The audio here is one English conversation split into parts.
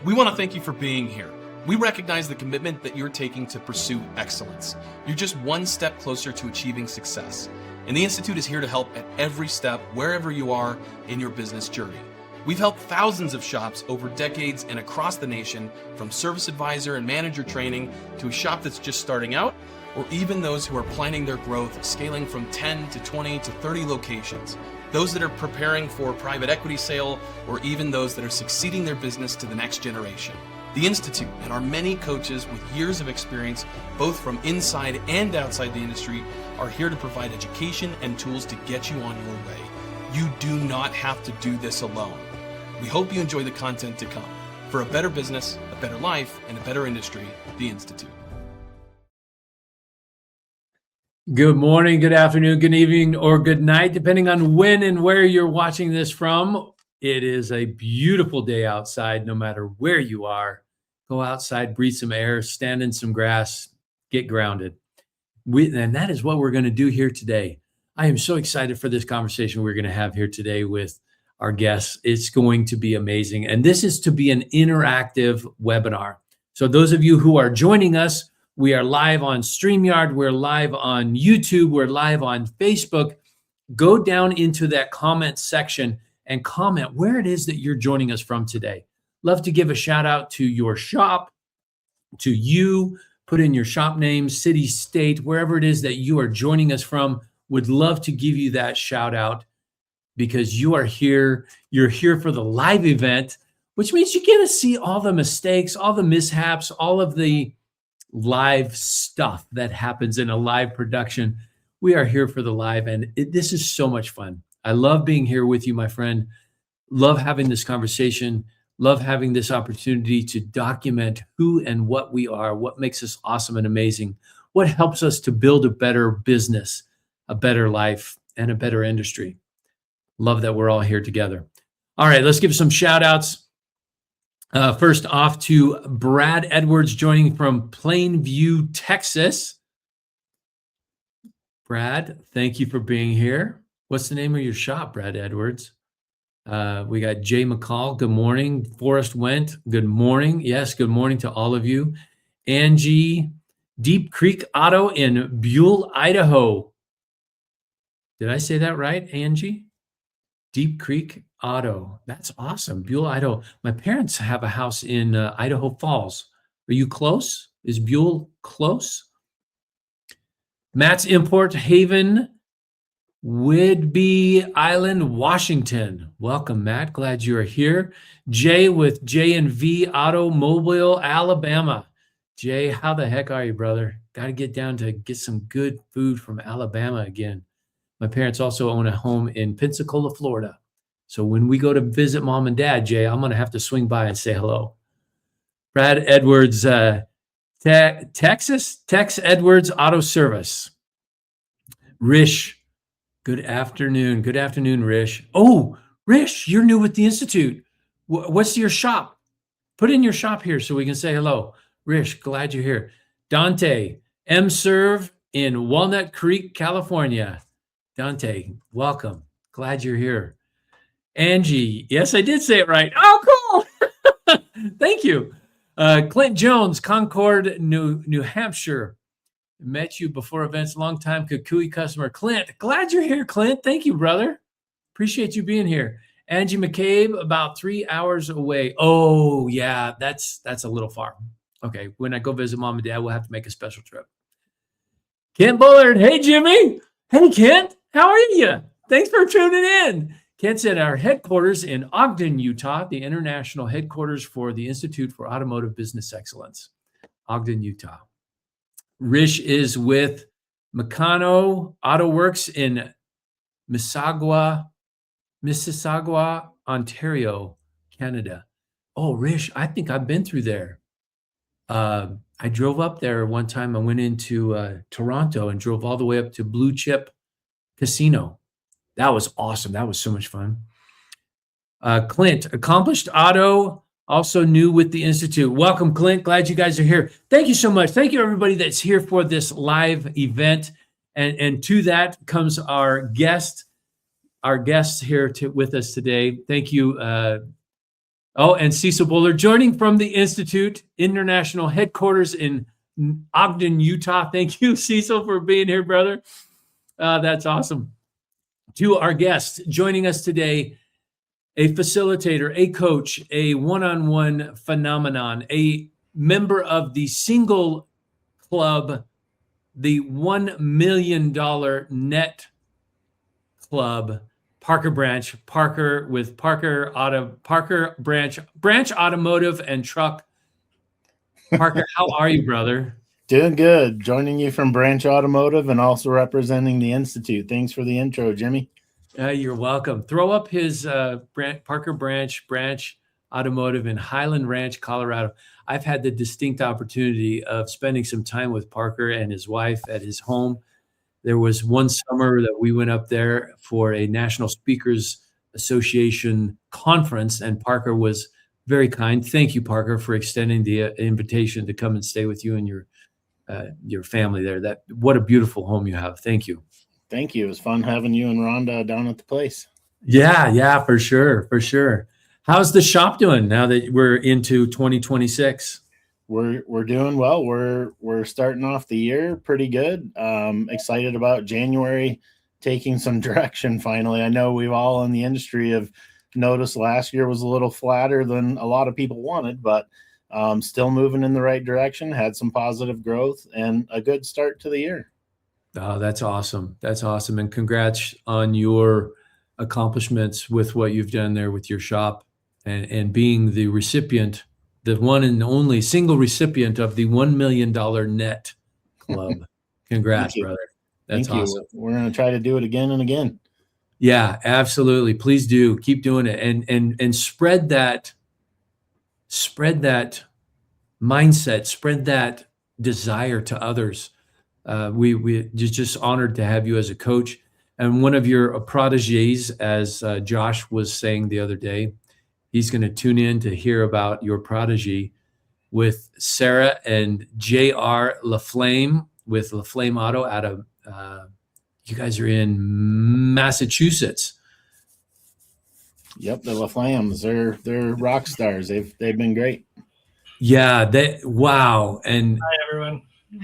We want to thank you for being here. We recognize the commitment that you're taking to pursue excellence. You're just one step closer to achieving success. And the Institute is here to help at every step, wherever you are in your business journey. We've helped thousands of shops over decades and across the nation, from service advisor and manager training to a shop that's just starting out, or even those who are planning their growth, scaling from 10 to 20 to 30 locations. Those that are preparing for private equity sale, or even those that are succeeding their business to the next generation. The Institute and our many coaches with years of experience, both from inside and outside the industry, are here to provide education and tools to get you on your way. You do not have to do this alone. We hope you enjoy the content to come. For a better business, a better life, and a better industry, the Institute. Good morning, good afternoon, good evening, or good night, depending on when and where you're watching this from. It is a beautiful day outside, no matter where you are. Go outside, breathe some air, stand in some grass, get grounded. And that is what we're going to do here today. I am so excited for this conversation we're going to have here today with our guests. It's going to be amazing. And this is to be an interactive webinar. So those of you who are joining us, we are live on StreamYard, we're live on YouTube, we're live on Facebook. Go down into that comment section and comment where it is that you're joining us from today. Love to give a shout out to your shop, to you. Put in your shop name, city, state, wherever it is that you are joining us from. Would love to give you that shout out because you are here. You're here for the live event, which means you get to see all the mistakes, all the mishaps, all of the live stuff that happens in a live production. We are here for the live, and this is so much fun. I love being here with you, my friend. Love having this conversation. Love having this opportunity to document who and what we are, what makes us awesome and amazing, what helps us to build a better business, a better life, and a better industry. Love that we're all here together. All right, let's give some shout outs. First off to Brad Edwards joining from Plainview, Texas. Brad, thank you for being here. What's the name of your shop, Brad Edwards? We got Jay McCall. Good morning. Forrest Went. Good morning. Yes, good morning to all of you. Angie, Deep Creek Auto in Buell, Idaho. Did I say that right, Angie? Deep Creek Auto. That's awesome. Buell, Idaho. My parents have a house in Idaho Falls. Are you close? Is Buell close? Matt's Import Haven, Whidbey Island, Washington. Welcome, Matt. Glad you are here. Jay with J&V Automobile, Alabama. Jay, how the heck are you, brother? Got to get down to get some good food from Alabama again. My parents also own a home in Pensacola, Florida. So when we go to visit mom and dad, Jay, I'm going to have to swing by and say hello. Brad Edwards, Texas, Tex Edwards Auto Service. Rish. Good afternoon. Good afternoon, Rish. Oh, Rish, you're new with the Institute. What's your shop? Put in your shop here so we can say hello. Rish, glad you're here. Dante, M-Serve in Walnut Creek, California. Dante, welcome. Glad you're here. Angie, yes, I did say it right. Oh, cool. Thank you. Clint Jones, Concord, New Hampshire. Met you before events, long time Kukui customer. Clint, glad you're here, Clint. Thank you, brother. Appreciate you being here. Angie McCabe, about 3 hours away. Oh, yeah, that's a little far. Okay, when I go visit mom and dad, we'll have to make a special trip. Kent Bullard, hey, Jimmy. Hey, Kent, how are you? Thanks for tuning in. Kent's at our headquarters in Ogden, Utah, the international headquarters for the Institute for Automotive Business Excellence, Ogden, Utah. Rish is with Meccano Auto Works in Mississauga, Ontario, Canada. Oh, Rish, I think I've been through there. I drove up there one time. I went into Toronto and drove all the way up to Blue Chip Casino. That was awesome. That was so much fun. Clint, Accomplished Auto, also new with the Institute. Welcome, Clint. Glad you guys are here. Thank you so much. Thank you, everybody that's here for this live event. And to that comes our guests here with us today. Thank you, Oh, and Cecil Buller joining from the Institute International Headquarters in Ogden, Utah. Thank you, Cecil, for being here, brother. That's awesome. To our guests joining us today, a facilitator, a coach, a one-on-one phenomenon, a member of the single club, the $1 million net club, Parker Branch, Parker with Parker Branch Automotive and Truck. Parker, how are you, brother? Doing good. Joining you from Branch Automotive and also representing the Institute. Thanks for the intro, Jimmy. You're welcome. Throw up his Parker Branch Automotive in Highland Ranch, Colorado. I've had the distinct opportunity of spending some time with Parker and his wife at his home. There was one summer that we went up there for a National Speakers Association conference, and Parker was very kind. Thank you, Parker, for extending the invitation to come and stay with you and your family there. What a beautiful home you have. Thank you. Thank you. It was fun having you and Rhonda down at the place. Yeah, for sure. How's the shop doing now that we're into 2026? We're doing well. We're starting off the year pretty good. Excited about January taking some direction finally. I know we've all in the industry have noticed last year was a little flatter than a lot of people wanted, but still moving in the right direction, had some positive growth and a good start to the year. Oh, that's awesome. And congrats on your accomplishments with what you've done there with your shop and being the recipient, the one and only single recipient of the $1 million net club. Congrats, brother. That's awesome. We're going to try to do it again and again. Yeah, absolutely. Please do keep doing it and spread that mindset, spread that desire to others. We just honored to have you as a coach and one of your proteges, as Josh was saying the other day. He's going to tune in to hear about your protege with Sarah and J.R. LaFlamme with LaFlamme Auto out of, you guys are in Massachusetts. Yep, the LaFlammes, they're rock stars. They've been great. Yeah, wow. And hi, everyone.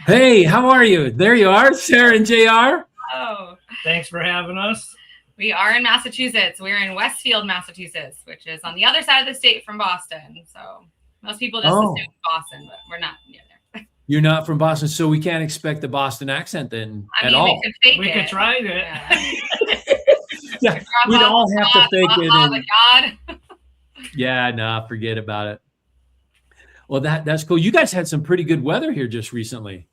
Hey, how are you? There you are, Sarah and JR. Oh, thanks for having us. We are in Massachusetts. We're in Westfield, Massachusetts, which is on the other side of the state from Boston. So most people just assume Boston, but we're not near there. You're not from Boston, so we can't expect the Boston accent then at all. We could try it. Yeah, we'd all have to fake it. God. Yeah, nah, forget about it. Well, that's cool. You guys had some pretty good weather here just recently.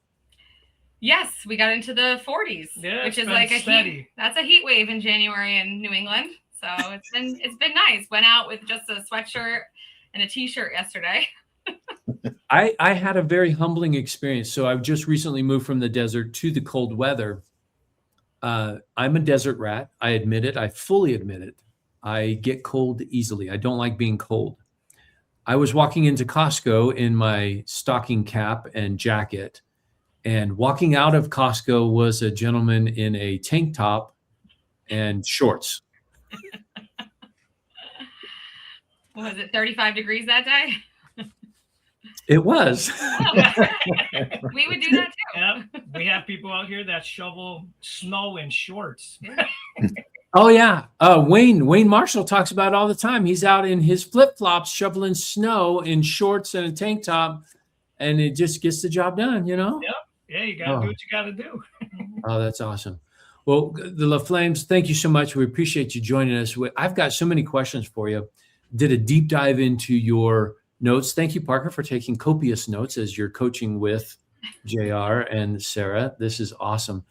Yes, we got into the 40s, which is like that's a heat wave in January in New England. So it's been nice. Went out with just a sweatshirt and a t-shirt yesterday. I had a very humbling experience. So I've just recently moved from the desert to the cold weather. I'm a desert rat. I admit it. I fully admit it. I get cold easily. I don't like being cold. I was walking into Costco in my stocking cap and jacket, and walking out of Costco was a gentleman in a tank top and shorts. Was it 35 degrees that day? It was. We would do that too. Yeah, we have people out here that shovel snow in shorts. Oh yeah, Wayne Marshall talks about it all the time. He's out in his flip-flops shoveling snow in shorts and a tank top, and it just gets the job done, you know? Yeah, you gotta do what you gotta do. Oh, that's awesome. Well, the LaFlammes, thank you so much. We appreciate you joining us. I've got so many questions for you. Did a deep dive into your notes. Thank you, Parker, for taking copious notes as you're coaching with JR and Sarah. This is awesome.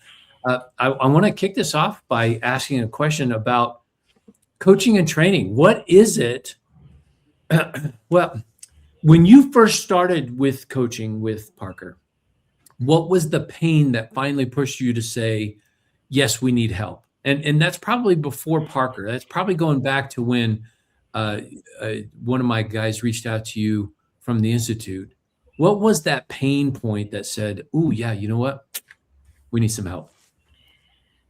I want to kick this off by asking a question about coaching and training. What is it? Well, when you first started with coaching with Parker, what was the pain that finally pushed you to say, yes, we need help? And that's probably before Parker. That's probably going back to when one of my guys reached out to you from the Institute. What was that pain point that said, oh, yeah, you know what? We need some help.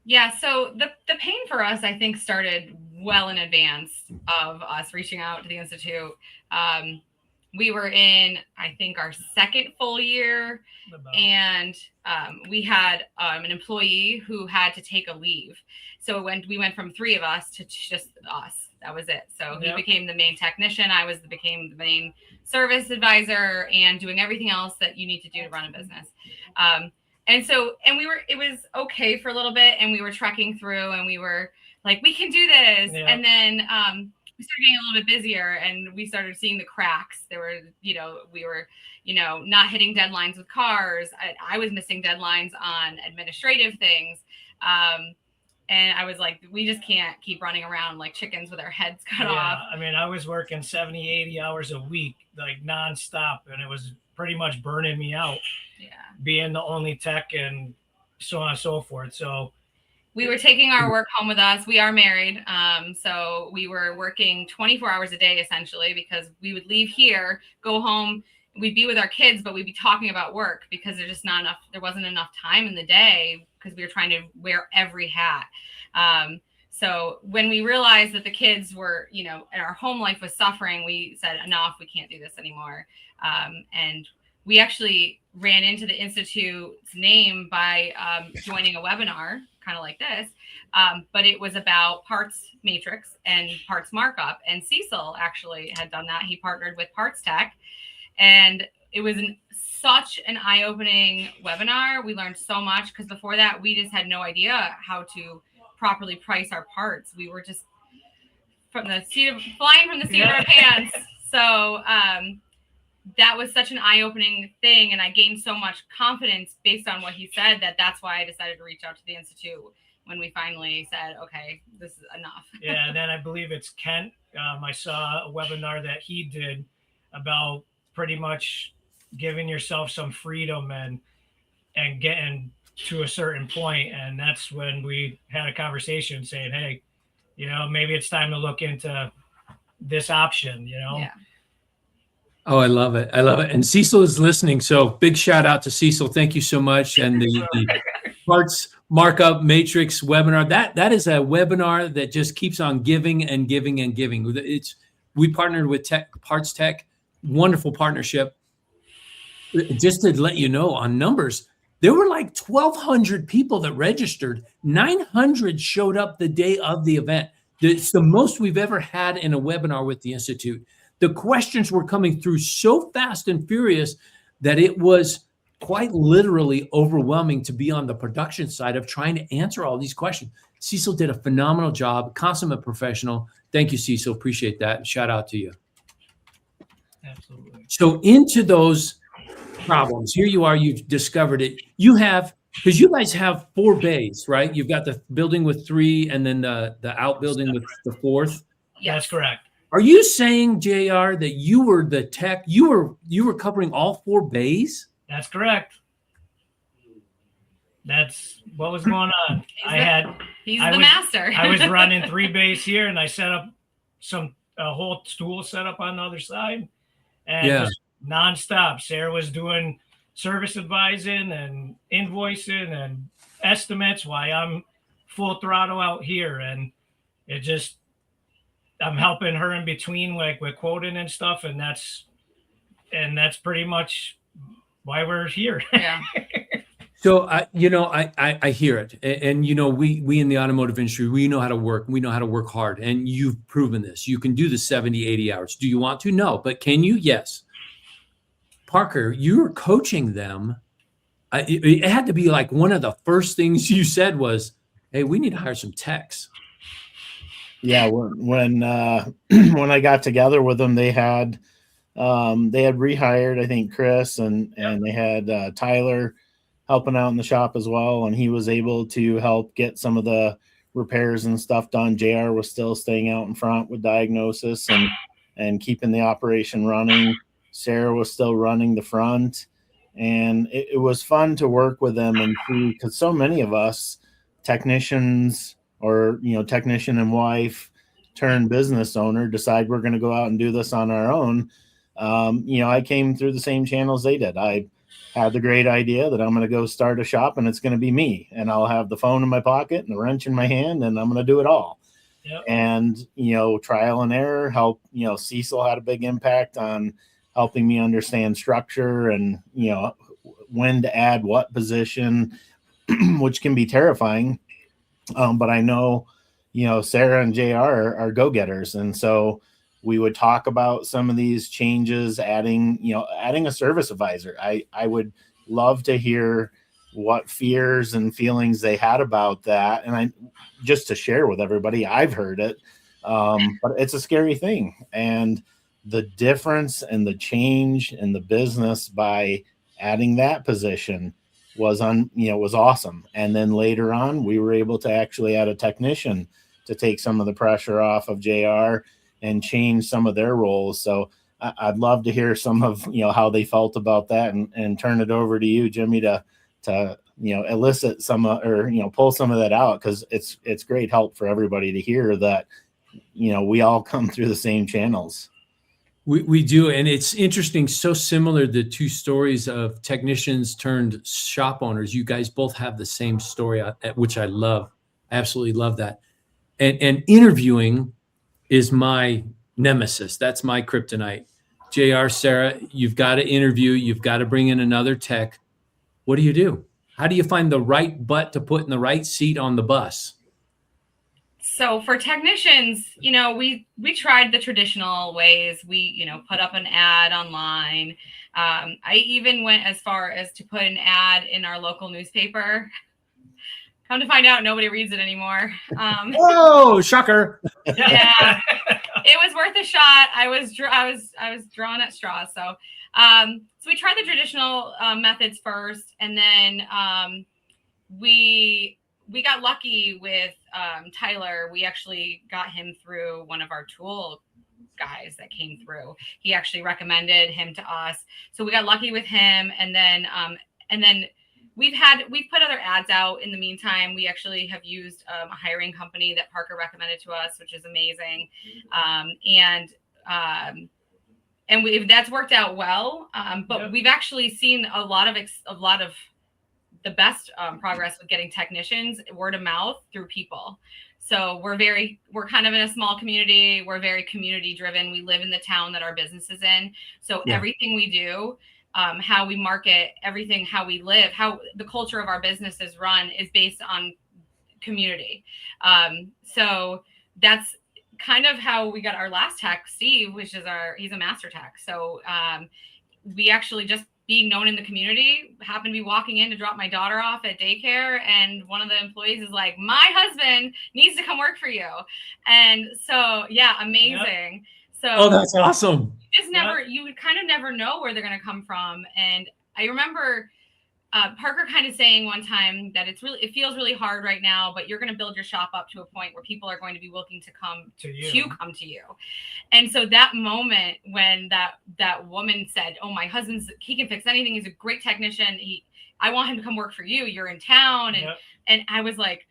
Yeah, so the pain for us, I think, started well in advance of us reaching out to the Institute. We were in, I think, our second full year, and we had an employee who had to take a leave. So we went from 3 of us to just us. That was it. So he became the main technician. I became the main service advisor and doing everything else that you need to do to run a business. It was okay for a little bit, and we were trekking through, and we were like, we can do this. Yeah. And then we started getting a little bit busier, and we started seeing the cracks. There were, we were, not hitting deadlines with cars. I was missing deadlines on administrative things. And I was like, we just can't keep running around like chickens with our heads cut off. I mean, I was working 70, 80 hours a week, like nonstop, and it was pretty much burning me out. Yeah. Being the only tech and so on and so forth. So we were taking our work home with us. We are married. So we were working 24 hours a day, essentially, because we would leave here, go home, we'd be with our kids, but we'd be talking about work because there wasn't enough time in the day because we were trying to wear every hat. So when we realized that the kids were, and our home life was suffering, we said, enough, we can't do this anymore. And we actually ran into the Institute's name by joining a webinar, kind of like this, but it was about parts matrix and parts markup. And Cecil actually had done that. He partnered with Parts Tech, and it was such an eye-opening webinar. We learned so much because before that, we just had no idea how to properly price our parts. We were just flying from the seat of our pants. So that was such an eye-opening thing, and I gained so much confidence based on what he said that's why I decided to reach out to the Institute when we finally said, okay, this is enough. Yeah, and then I believe it's Kent. I saw a webinar that he did about pretty much giving yourself some freedom and getting to a certain point. And that's when we had a conversation saying, hey, maybe it's time to look into this option, Yeah. Oh, I love it. I love it. And Cecil is listening. So big shout out to Cecil. Thank you so much. And the Parts Markup Matrix webinar, that is a webinar that just keeps on giving and giving and giving. We partnered with Parts Tech, wonderful partnership. Just to let you know on numbers, there were like 1,200 people that registered. 900 showed up the day of the event. It's the most we've ever had in a webinar with the Institute. The questions were coming through so fast and furious that it was quite literally overwhelming to be on the production side of trying to answer all these questions. Cecil did a phenomenal job, consummate professional. Thank you, Cecil. Appreciate that. Shout out to you. Absolutely. So into those problems, here you are, you've discovered it. You have, because you guys have 4 bays, right? You've got the building with 3 and then the outbuilding with the 4th. Yes. That's correct. Are you saying, JR, that you were the tech, you were covering all 4 bays? That's correct. That's what was going on. He's the master. I was running 3 bays here, and I set up a whole stool set up on the other side, and just nonstop. Sarah was doing service advising and invoicing and estimates while I'm full throttle out here, and it just, I'm helping her in between, like with quoting and stuff, and that's pretty much why we're here. Yeah. So I hear it, and we in the automotive industry, we know how to work. We know how to work hard, and you've proven this. You can do the 70, 80 hours. Do you want to? No, but can you? Yes. Parker, you were coaching them. It had to be like one of the first things you said was, "Hey, we need to hire some techs." Yeah, when I got together with them, they had rehired, I think, Chris and they had Tyler helping out in the shop as well, and he was able to help get some of the repairs and stuff done. JR was still staying out in front with diagnosis and keeping the operation running. Sarah was still running the front, and it was fun to work with them and see, because so many of us technicians or technician and wife turn business owner decide we're going to go out and do this on our own. I came through the same channels they did. I had the great idea that I'm going to go start a shop, and it's going to be me, and I'll have the phone in my pocket and the wrench in my hand, and I'm going to do it all. Yep. And, trial and error help, Cecil had a big impact on helping me understand structure and, when to add what position, which can be terrifying. But I know, Sarah and JR are go-getters. And so we would talk about some of these changes, adding a service advisor. I would love to hear what fears and feelings they had about that. And just to share with everybody, I've heard it, but it's a scary thing. And the difference and the change in the business by adding that position was awesome. And then later on, we were able to actually add a technician to take some of the pressure off of JR and change some of their roles. So I'd love to hear some of, how they felt about that, and turn it over to you, Jimmy, to elicit some, or, pull some of that out. 'Cause it's great help for everybody to hear that, we all come through the same channels. We do. And it's interesting. So similar, the two stories of technicians turned shop owners. You guys both have the same story, which I love. I absolutely love that. And interviewing is my nemesis. That's my kryptonite. JR, Sarah, you've got to interview. You've got to bring in another tech. What do? How do you find the right butt to put in the right seat on the bus? So for technicians, we tried the traditional ways. We, put up an ad online. I even went as far as to put an ad in our local newspaper. Come to find out, nobody reads it anymore. Oh, shocker! Yeah, it was worth a shot. I was drawing at straws. So we tried the traditional methods first, and then we got lucky with Tyler. We actually got him through one of our tool guys that came through. He actually recommended him to us, so we got lucky with him. And then we've put other ads out in the meantime. We actually have used a hiring company that Parker recommended to us, which is amazing. That's worked out well. But we've actually seen a lot of the best progress with getting technicians word of mouth through people. So we're kind of in a small community. We're very community driven. We live in the town that our business is in. So everything we do, how we market, everything, how we live, how the culture of our business is run is based on community. So that's kind of how we got our last tech, Steve, which is he's a master tech. So we actually, just being known in the community, happened to be walking in to drop my daughter off at daycare. And one of the employees is like, my husband needs to come work for you. And so, yeah, amazing. Yep. So that's awesome. You would kind of never know where they're going to come from. And I remember Parker kind of saying one time that it feels really hard right now, but you're going to build your shop up to a point where people are going to be looking to come to you. And so that moment when that woman said, "Oh, my he can fix anything. He's a great technician. I want him to come work for you. You're in town." And I was like,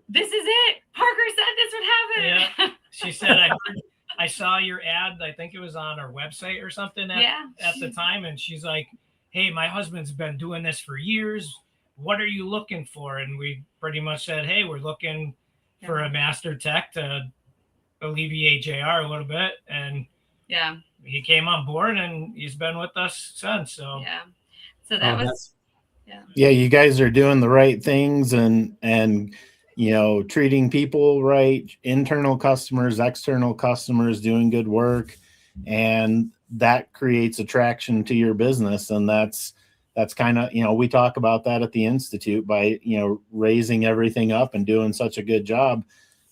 this is it. Parker said this would happen. Yeah. She said, I saw your ad. I think it was on our website or something at the time. And she's like, "Hey, my husband's been doing this for years. What are you looking for?" And we pretty much said, "Hey, we're looking for a master tech to alleviate JR a little bit." And he came on board and he's been with us since. So so that was you guys are doing the right things and treating people right, internal customers, external customers, doing good work, and that creates attraction to your business. And that's kind of, we talk about that at the Institute by, raising everything up and doing such a good job.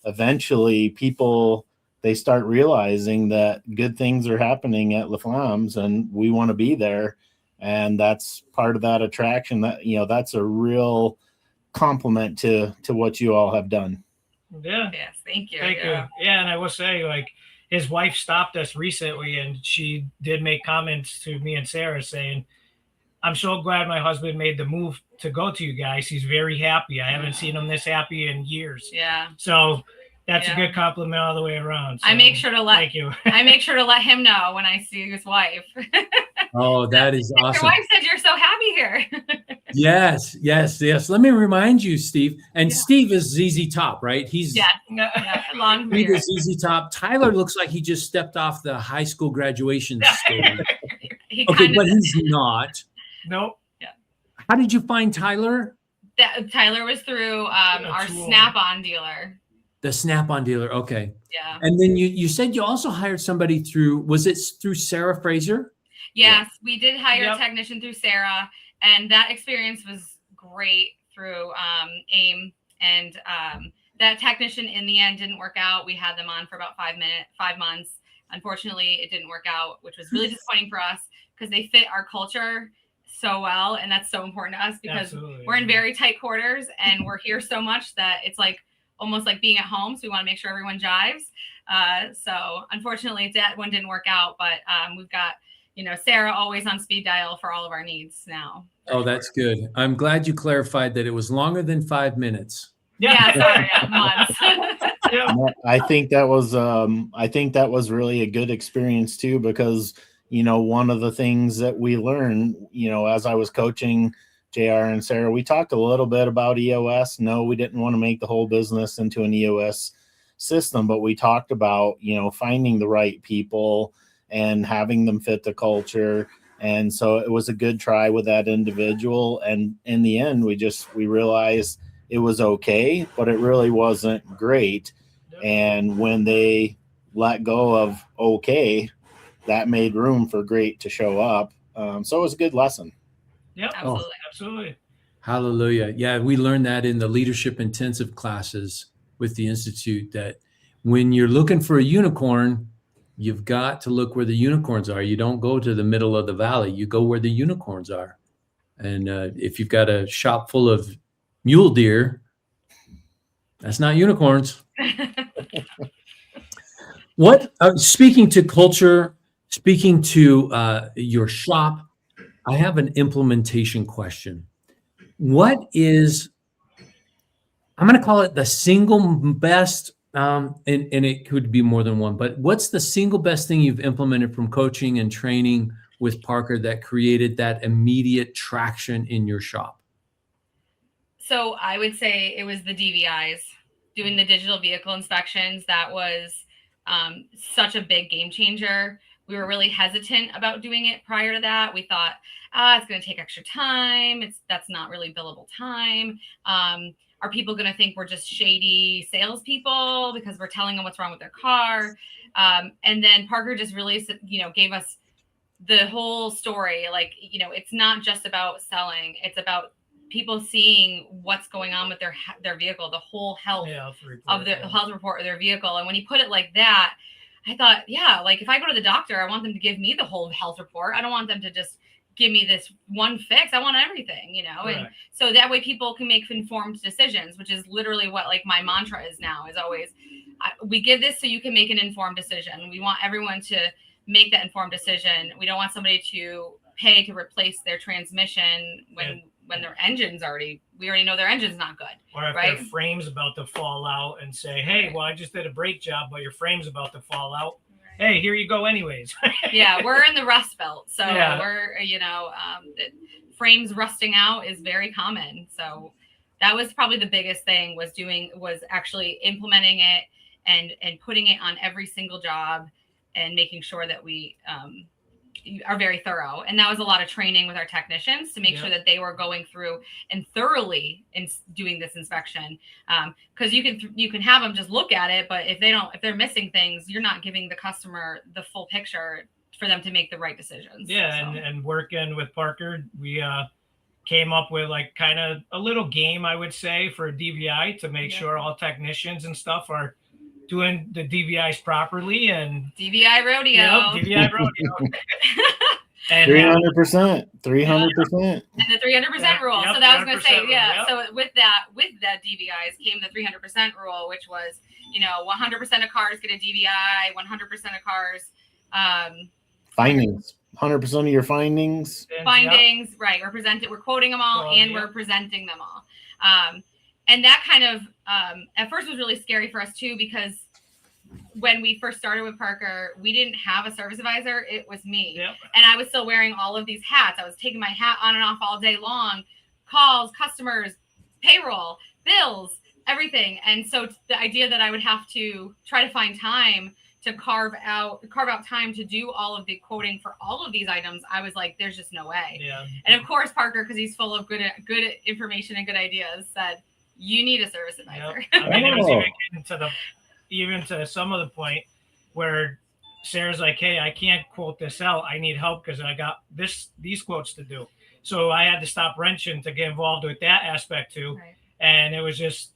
Eventually people, they start realizing that good things are happening at LaFlamme's and we want to be there. And that's part of that attraction. That, that's a real compliment to what you all have done. Yeah. Yes. Thank you. Thank you. Yeah. And I will say, like, his wife stopped us recently and she did make comments to me and Sarah saying, "I'm so glad my husband made the move to go to you guys. He's very happy. I haven't seen him this happy in years." Yeah. So that's a good compliment all the way around. So, I make sure to thank you. I make sure to let him know when I see his wife. Oh, that is awesome. Your wife said you're so happy here. Yes. Let me remind you, Steve. And Steve is ZZ Top, right? He's long Steve beard. is ZZ Top. Tyler looks like he just stepped off the high school graduation stage. Okay, but he's not. Nope. Yeah. How did you find Tyler? Tyler was through our Snap-on dealer. The Snap-on dealer. Okay. Yeah. And then you said you also hired somebody through, was it through Sarah Fraser? Yes, we did hire a technician through Sarah, and that experience was great through AIM. And that technician in the end didn't work out. We had them on for about 5 months. Unfortunately, it didn't work out, which was really disappointing for us because they fit our culture so well. And that's so important to us because we're in very tight quarters and we're here so much that it's like almost like being at home. So we want to make sure everyone jives. So unfortunately, that one didn't work out, but we've got, Sarah always on speed dial for all of our needs now. Oh, that's good. I'm glad you clarified that it was longer than 5 minutes. Months. I think that was really a good experience too, because one of the things that we learned, as I was coaching JR and Sarah, we talked a little bit about EOS. No, we didn't want to make the whole business into an EOS system, but we talked about, finding the right people and having them fit the culture. And so it was a good try with that individual. And in the end, we realized it was okay, but it really wasn't great. And when they let go of okay, that made room for great to show up. So it was a good lesson. Yep, absolutely. Hallelujah. Yeah, we learned that in the leadership intensive classes with the Institute, that when you're looking for a unicorn, you've got to look where the unicorns are. You don't go to the middle of the valley. You go where the unicorns are. And if you've got a shop full of mule deer, that's not unicorns. Speaking to culture, speaking to your shop, I have an implementation question. What is, I'm going to call it the single best, and it could be more than one, but what's the single best thing you've implemented from coaching and training with Parker that created that immediate traction in your shop? So I would say it was the DVIs, doing the digital vehicle inspections. That was such a big game changer. We were really hesitant about doing it prior to that. We thought, it's going to take extra time. That's not really billable time. Are people going to think we're just shady salespeople because we're telling them what's wrong with their car? And then Parker just really, gave us the whole story. Like, it's not just about selling. It's about people seeing what's going on with their vehicle, the whole health of the health report of their vehicle. And when he put it like that, I thought, like if I go to the doctor, I want them to give me the whole health report. I don't want them to just give me this one fix. I want everything, Right. And so that way people can make informed decisions, which is literally what like my mantra is now, is always, we give this so you can make an informed decision. We want everyone to make that informed decision. We don't want somebody to pay to replace their transmission when their engine's we already know their engine's not good. Or if their frame's about to fall out and say, hey, well, I just did a brake job, but your frame's about to fall out. Hey, here you go anyways. Yeah, we're in the rust belt. So we're, frames rusting out is very common. So that was probably the biggest thing was actually implementing it and putting it on every single job and making sure that we are very thorough. And that was a lot of training with our technicians to make sure that they were going through and thoroughly doing this inspection. Because you can have them just look at it, but if they're missing things, you're not giving the customer the full picture for them to make the right decisions. And working with Parker, we came up with like kind of a little game, I would say, for DVI to make sure all technicians and stuff are doing the DVIs properly. And DVI rodeo. DVI rodeo. And 300%. And the 300% rule. Yep, so that was going to say, rule, yep. So with that DVIs came the 300% rule, which was, 100% of cars get a DVI, 100% of cars. Findings. 100% of your findings. Right. We're quoting them all we're presenting them all. And that kind of, at first was really scary for us too, because when we first started with Parker, we didn't have a service advisor. It was me. Yep. And I was still wearing all of these hats. I was taking my hat on and off all day long, calls, customers, payroll, bills, everything. And so the idea that I would have to try to find time to carve out time to do all of the quoting for all of these items, I was like, there's just no way. Yeah. And of course, Parker, because he's full of good information and good ideas, said, you need a service advisor. Yep. I mean, it was even to some of the point where Sarah's like, hey, I can't quote this out. I need help because I got these quotes to do. So I had to stop wrenching to get involved with that aspect too. Right. And it was just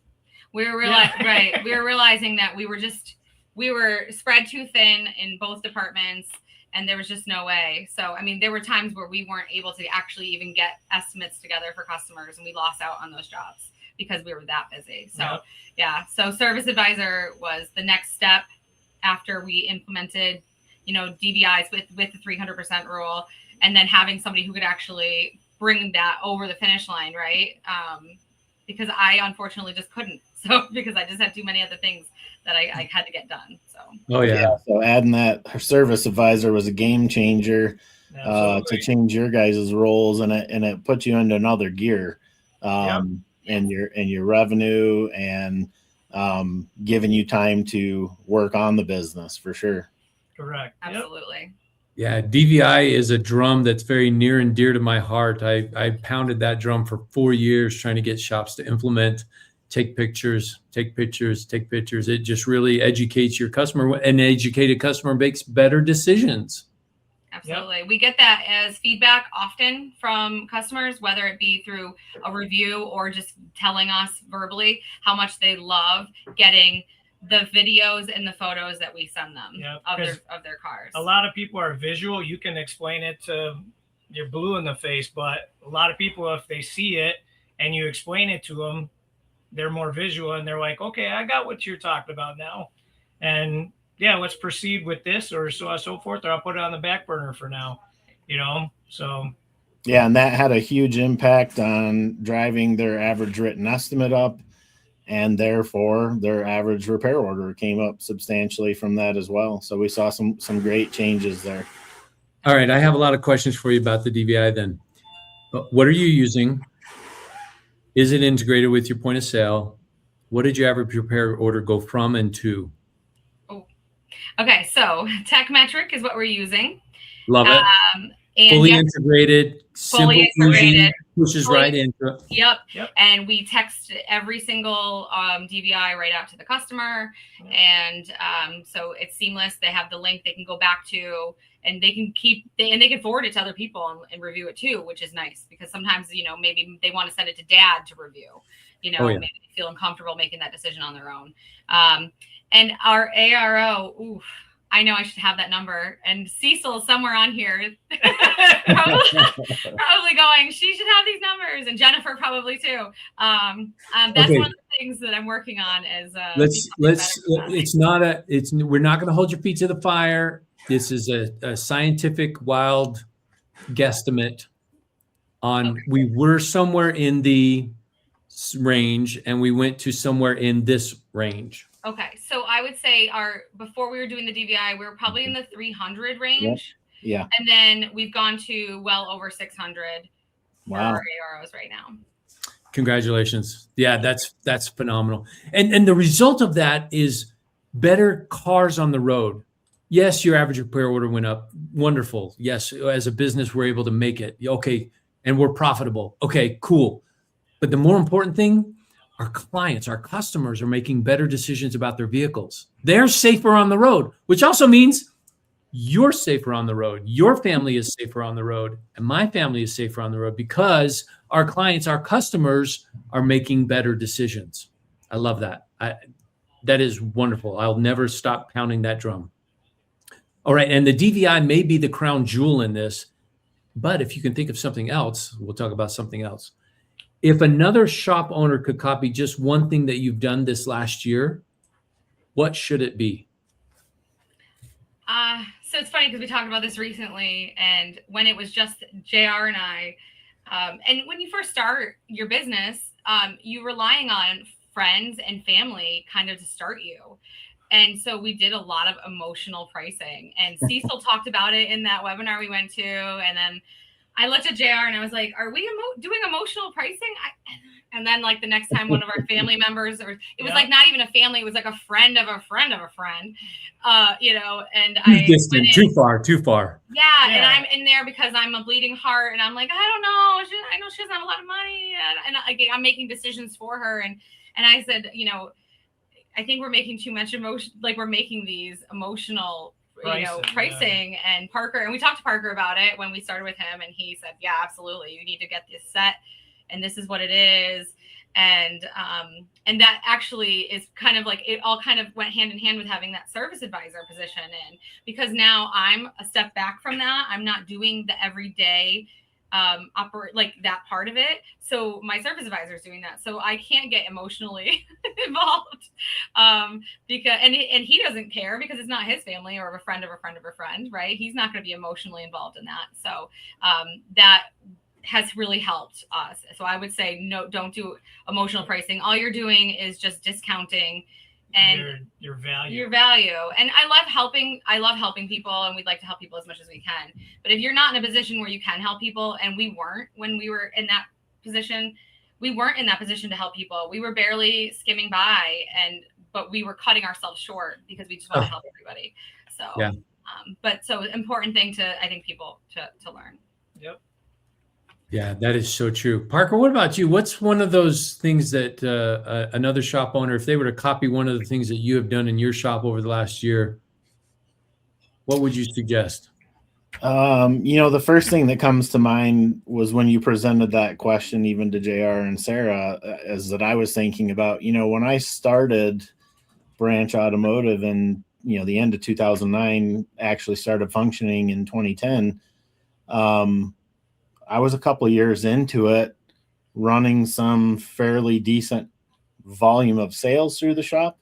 we were realizing that we were spread too thin in both departments, and there was just no way. So, I mean, there were times where we weren't able to actually even get estimates together for customers, and we lost out on those jobs because we were that busy. So, yeah. So service advisor was the next step after we implemented, DVIs with the 300% rule, and then having somebody who could actually bring that over the finish line, right? Because I unfortunately just couldn't. So because I just had too many other things that I had to get done. So. Oh yeah. So adding that, her service advisor was a game changer to change your guys' roles, and it puts you into another gear, and your revenue, and giving you time to work on the business for sure. Correct. Absolutely. Yeah, DVI is a drum that's very near and dear to my heart. I pounded that drum for 4 years trying to get shops to implement, take pictures. It just really educates your customer. An educated customer makes better decisions. Absolutely. Yep. We get that as feedback often from customers, whether it be through a review or just telling us verbally how much they love getting the videos and the photos that we send them of their cars. A lot of people are visual. You can explain it to you're blue in the face, but a lot of people, if they see it and you explain it to them, they're more visual and they're like, okay, I got what you're talking about now. And let's proceed with this or so forth, or I'll put it on the back burner for now, so. Yeah. And that had a huge impact on driving their average written estimate up. And therefore, their average repair order came up substantially from that as well. So we saw some great changes there. All right, I have a lot of questions for you about the DVI then. What are you using? Is it integrated with your point of sale? What did your average repair order go from and to? Oh, okay. So TechMetric is what we're using. Love it. And fully integrated, simple fusion, pushes right into it. Yep. And we text every single DVI right out to the customer. And so it's seamless. They have the link they can go back to, and they can forward it to other people and review it too, which is nice because sometimes, maybe they want to send it to dad to review, maybe they feel uncomfortable making that decision on their own. And our ARO, I know I should have that number, and Cecil somewhere on here probably going, she should have these numbers, and Jennifer probably too. That's one of the things that I'm working on is we're not going to hold your feet to the fire. This is a scientific wild guesstimate on, we were somewhere in the range and we went to somewhere in this range. Okay, so I would say before we were doing the DVI, we were probably in the 300 range. Yeah. And then we've gone to well over 600 for our AROs right now. Congratulations. Yeah, that's phenomenal. And the result of that is better cars on the road. Yes, your average repair order went up. Wonderful. Yes, as a business, we're able to make it. Okay, and we're profitable. Okay, cool. But the more important thing, our clients, our customers are making better decisions about their vehicles. They're safer on the road, which also means you're safer on the road. Your family is safer on the road, and my family is safer on the road because our clients, our customers are making better decisions. I love that. That is wonderful. I'll never stop pounding that drum. All right, and the DVI may be the crown jewel in this, but if you can think of something else, we'll talk about something else. If another shop owner could copy just one thing that you've done this last year, what should it be? So it's funny because we talked about this recently, and when it was just JR and I, and when you first start your business, you're relying on friends and family kind of to start you. And so we did a lot of emotional pricing, and Cecil talked about it in that webinar we went to. And then I looked at JR and I was like, are we doing emotional pricing? And then like the next time one of our family members, or it was like not even a family, it was like a friend of a friend of a friend, you know, and too distant, too far. Yeah, and I'm in there because I'm a bleeding heart, and I'm like, I don't know. I know she doesn't have a lot of money, and I'm making decisions for her, and I said, you know, I think we're making too much emotion, like we're making these emotional pricing. And Parker, and we talked to Parker about it when we started with him, and he said, yeah, absolutely, you need to get this set, and this is what it is. And that actually is kind of like, it all kind of went hand in hand with having that service advisor position in, because now I'm a step back from that. I'm not doing the everyday operate like that part of it. So my service advisor is doing that. So I can't get emotionally involved because, and he doesn't care because it's not his family or a friend of a friend of a friend, right? He's not going to be emotionally involved in that. So that has really helped us. So I would say, no, don't do emotional pricing. All you're doing is just discounting and your value. And I love helping people, and we'd like to help people as much as we can. But if you're not in a position where you can help people, and we weren't when we were in that position, to help people. We were barely skimming by, but we were cutting ourselves short because we just want to help everybody. So yeah. So important thing I think people to learn. Yep. Yeah, that is so true. Parker, what about you? What's one of those things that another shop owner, if they were to copy one of the things that you have done in your shop over the last year, what would you suggest? The first thing that comes to mind was when you presented that question, even to JR and Sarah, is that I was thinking about, when I started Branch Automotive in, the end of 2009, actually started functioning in 2010. I was a couple of years into it, running some fairly decent volume of sales through the shop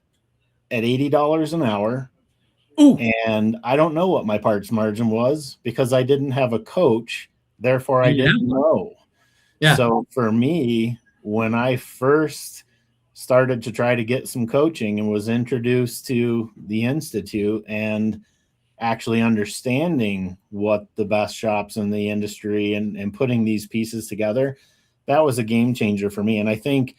at $80 an hour. Ooh. And I don't know what my parts margin was because I didn't have a coach. Therefore, I didn't know. Yeah. So for me, when I first started to try to get some coaching and was introduced to the Institute and actually understanding what the best shops in the industry and putting these pieces together, that was a game changer for me. And I think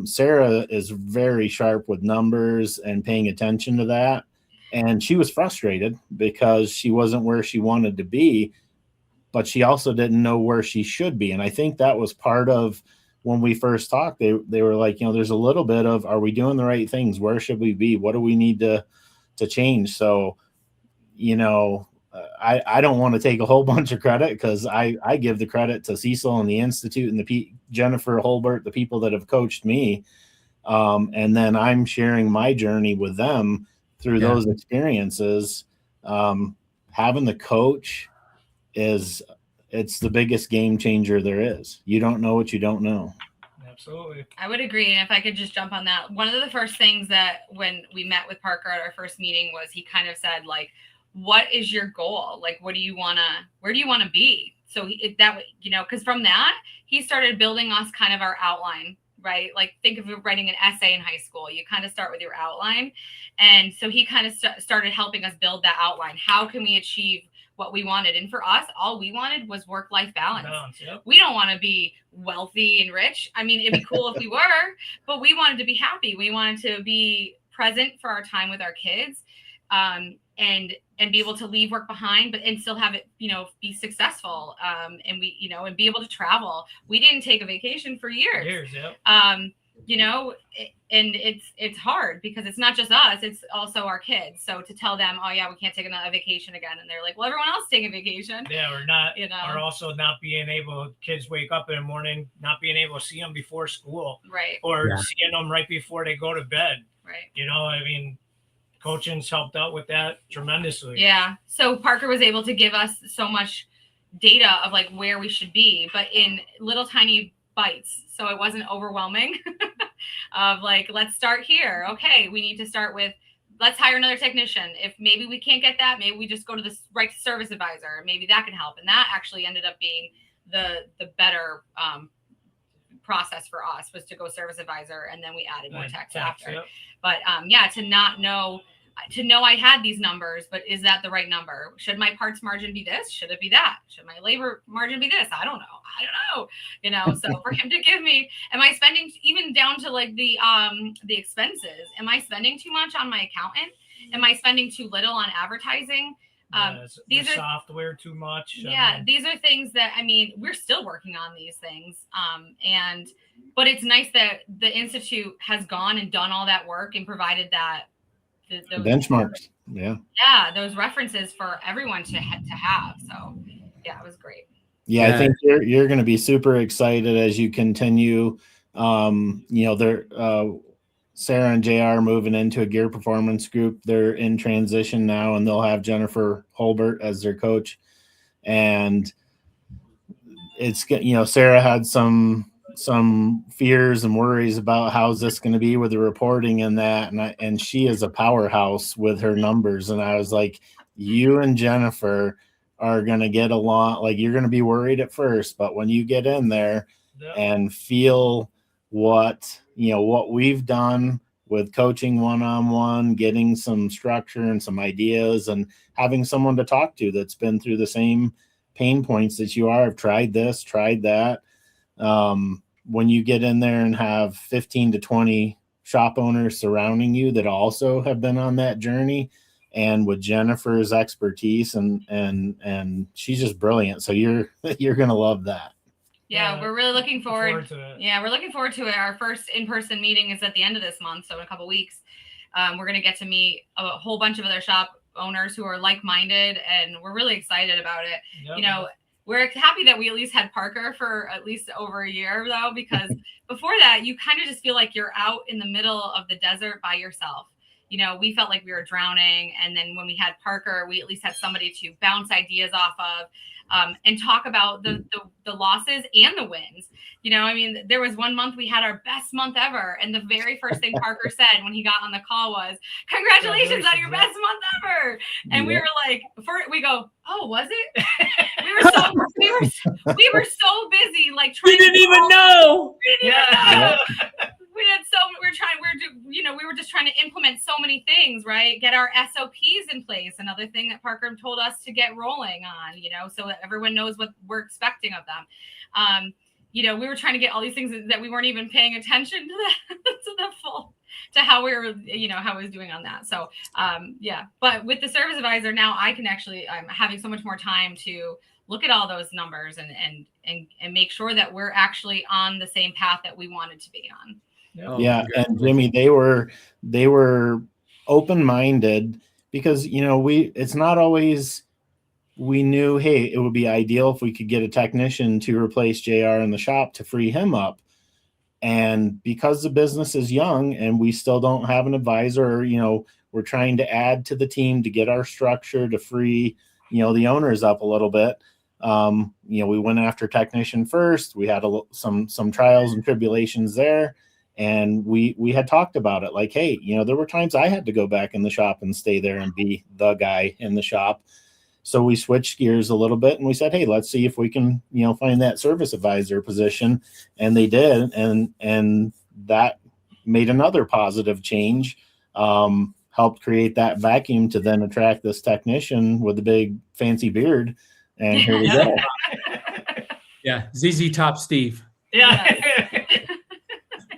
Sarah is very sharp with numbers and paying attention to that. And she was frustrated because she wasn't where she wanted to be, but she also didn't know where she should be. And I think that was part of when we first talked, they were like, there's a little bit of, are we doing the right things? Where should we be? What do we need to change? So, I don't want to take a whole bunch of credit because I give the credit to Cecil and the Institute and Jennifer Holbert, the people that have coached me. And then I'm sharing my journey with them through those experiences. Having the coach it's the biggest game changer there is. You don't know what you don't know. Absolutely. I would agree. And if I could just jump on that, one of the first things that when we met with Parker at our first meeting was he kind of said, like, what is your goal? Like, where do you want to be? So because from that, he started building us kind of our outline, right? Like, think of writing an essay in high school. You kind of start with your outline. And so he kind of started helping us build that outline. How can we achieve what we wanted? And for us, all we wanted was work-life balance. Yep. We don't want to be wealthy and rich. I mean, it'd be cool if we were, but we wanted to be happy. We wanted to be present for our time with our kids, and be able to leave work behind, and still have it, be successful. And we, and be able to travel. We didn't take a vacation for years. Yep. And it's hard because it's not just us, it's also our kids. So to tell them, oh yeah, we can't take a vacation again. And they're like, well, everyone else is taking vacation. Yeah. Or not, or also not being able, kids wake up in the morning, not being able to see them before school. Right. Or seeing them right before they go to bed. Right. Coaching's helped out with that tremendously. Yeah. So Parker was able to give us so much data of like where we should be, but in little tiny bites. So it wasn't overwhelming of like, let's start here. Okay. We need to start with, let's hire another technician. If maybe we can't get that, maybe we just go to the right service advisor. Maybe that can help. And that actually ended up being the better process for us, was to go service advisor. And then we added more techs after. Yep. But to not know to know I had these numbers, but is that the right number? Should my parts margin be this? Should it be that? Should my labor margin be this? I don't know. So for him to give me, am I spending even down to like the expenses? Am I spending too much on my accountant? Am I spending too little on advertising? These are software too much. Yeah, these are things that, we're still working on these things. But it's nice that the Institute has gone and done all that work and provided that those benchmarks. Yeah, those references for everyone to have. So yeah, it was great. Yeah, I think you're going to be super excited as you continue. Sarah and JR are moving into a gear performance group. They're in transition now, and they'll have Jennifer Holbert as their coach. And it's, Sarah had some fears and worries about how's this going to be with the reporting and that. And she is a powerhouse with her numbers. And I was like, you and Jennifer are going to get along. Like, you're going to be worried at first, but when you get in there and feel what we've done with coaching one-on-one, getting some structure and some ideas, and having someone to talk to that's been through the same pain points that you are, have tried this, tried that. When you get in there and have 15 to 20 shop owners surrounding you that also have been on that journey, and with Jennifer's expertise and she's just brilliant. So you're going to love that. Yeah, we're really looking forward to it. Yeah, we're looking forward to it. Our first in-person meeting is at the end of this month, so in a couple weeks. We're going to get to meet a whole bunch of other shop owners who are like-minded, and we're really excited about it. Yep. We're happy that we at least had Parker for at least over a year, though, because before that, you kind of just feel like you're out in the middle of the desert by yourself. We felt like we were drowning. And then when we had Parker, we at least had somebody to bounce ideas off of and talk about the losses and the wins. There was one month we had our best month ever. And the very first thing Parker said when he got on the call was, congratulations on your best month ever. And we were like, we go, oh, was it? We were so busy, like trying. We didn't even know. We were just trying to implement so many things, right? Get our SOPs in place. Another thing that Parker told us to get rolling on, so that everyone knows what we're expecting of them. We were trying to get all these things that we weren't even paying attention to how we were, how I was doing on that. So, but with the service advisor now, I'm having so much more time to look at all those numbers and make sure that we're actually on the same path that we wanted to be on. Yeah. And Jimmy, they were open-minded because, it's not always, we knew, hey, it would be ideal if we could get a technician to replace JR in the shop to free him up. And because the business is young and we still don't have an advisor, we're trying to add to the team to get our structure to free, the owners up a little bit. We went after technician first. We had some trials and tribulations there. And we had talked about it like, hey, there were times I had to go back in the shop and stay there and be the guy in the shop. So we switched gears a little bit and we said, hey, let's see if we can, find that service advisor position. And they did. And that made another positive change, helped create that vacuum to then attract this technician with the big fancy beard. And here we go. Yeah. ZZ Top Steve. Yeah.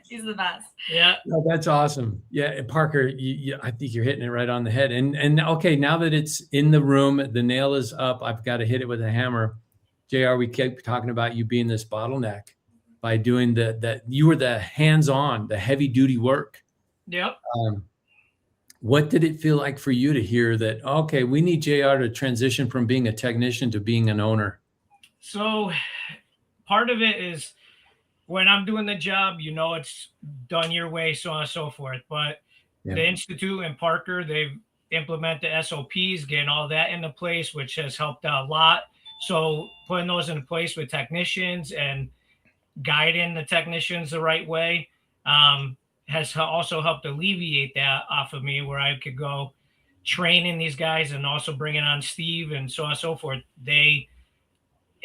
He's the best. Yeah. Oh, that's awesome. Yeah. Parker, I think you're hitting it right on the head. And okay, now that it's in the room, the nail is up. I've got to hit it with a hammer. JR, we kept talking about you being this bottleneck by doing that. You were the hands-on, the heavy duty work. Yep. What did it feel like for you to hear that, okay, we need JR to transition from being a technician to being an owner? So part of it is, when I'm doing the job, it's done your way, so on and so forth. But the Institute and Parker, they've implemented SOPs, getting all that into place, which has helped out a lot. So putting those in place with technicians and guiding the technicians the right way has also helped alleviate that off of me, where I could go training these guys and also bringing on Steve and so on and so forth.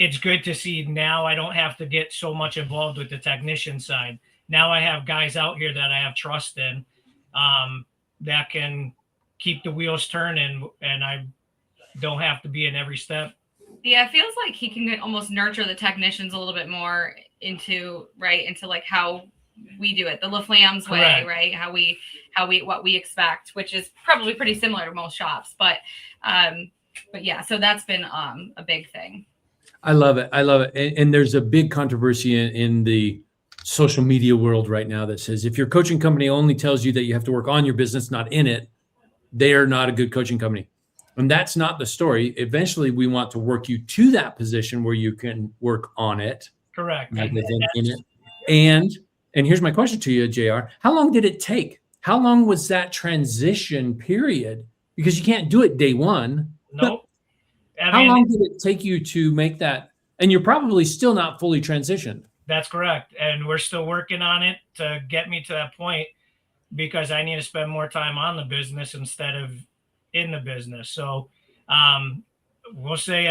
It's good to see now I don't have to get so much involved with the technician side. Now I have guys out here that I have trust in that can keep the wheels turning, and I don't have to be in every step. Yeah, it feels like he can almost nurture the technicians a little bit more into like how we do it, the LaFlamme's way, right? How we what we expect, which is probably pretty similar to most shops, but yeah, so that's been a big thing. I love it. And there's a big controversy in the social media world right now that says if your coaching company only tells you that you have to work on your business, not in it, they are not a good coaching company. And that's not the story. Eventually, we want to work you to that position where you can work on it. Correct. Rather than in it. And here's my question to you, JR. How long did it take? How long was that transition period? Because you can't do it day one. Nope. How long did it take you to make that? And you're probably still not fully transitioned. That's correct. And we're still working on it to get me to that point, because I need to spend more time on the business instead of in the business. So we'll say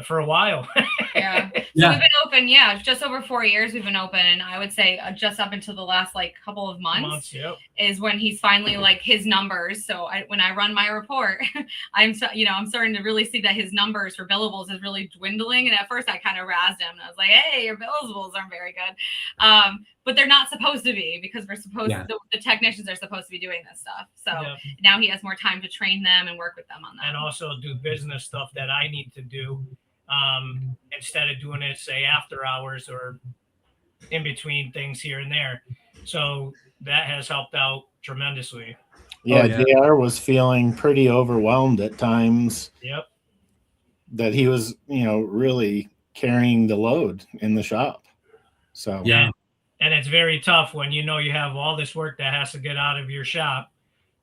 for a while. Yeah. So we've been open, just over 4 years we've been open, and I would say just up until the last couple of months is when he's finally his numbers. So when I run my report, I'm starting to really see that his numbers for billables is really dwindling. And at first I kind of razzed him and I was like, hey, your billables aren't very good. But they're not supposed to be, because we're supposed to, the technicians are supposed to be doing this stuff. So now he has more time to train them and work with them on that. And also do business stuff that I need to do. Instead of doing it, say, after hours or in between things here and there. So that has helped out tremendously. Yeah, JR was feeling pretty overwhelmed at times. Yep. That he was, really carrying the load in the shop. So and it's very tough when you have all this work that has to get out of your shop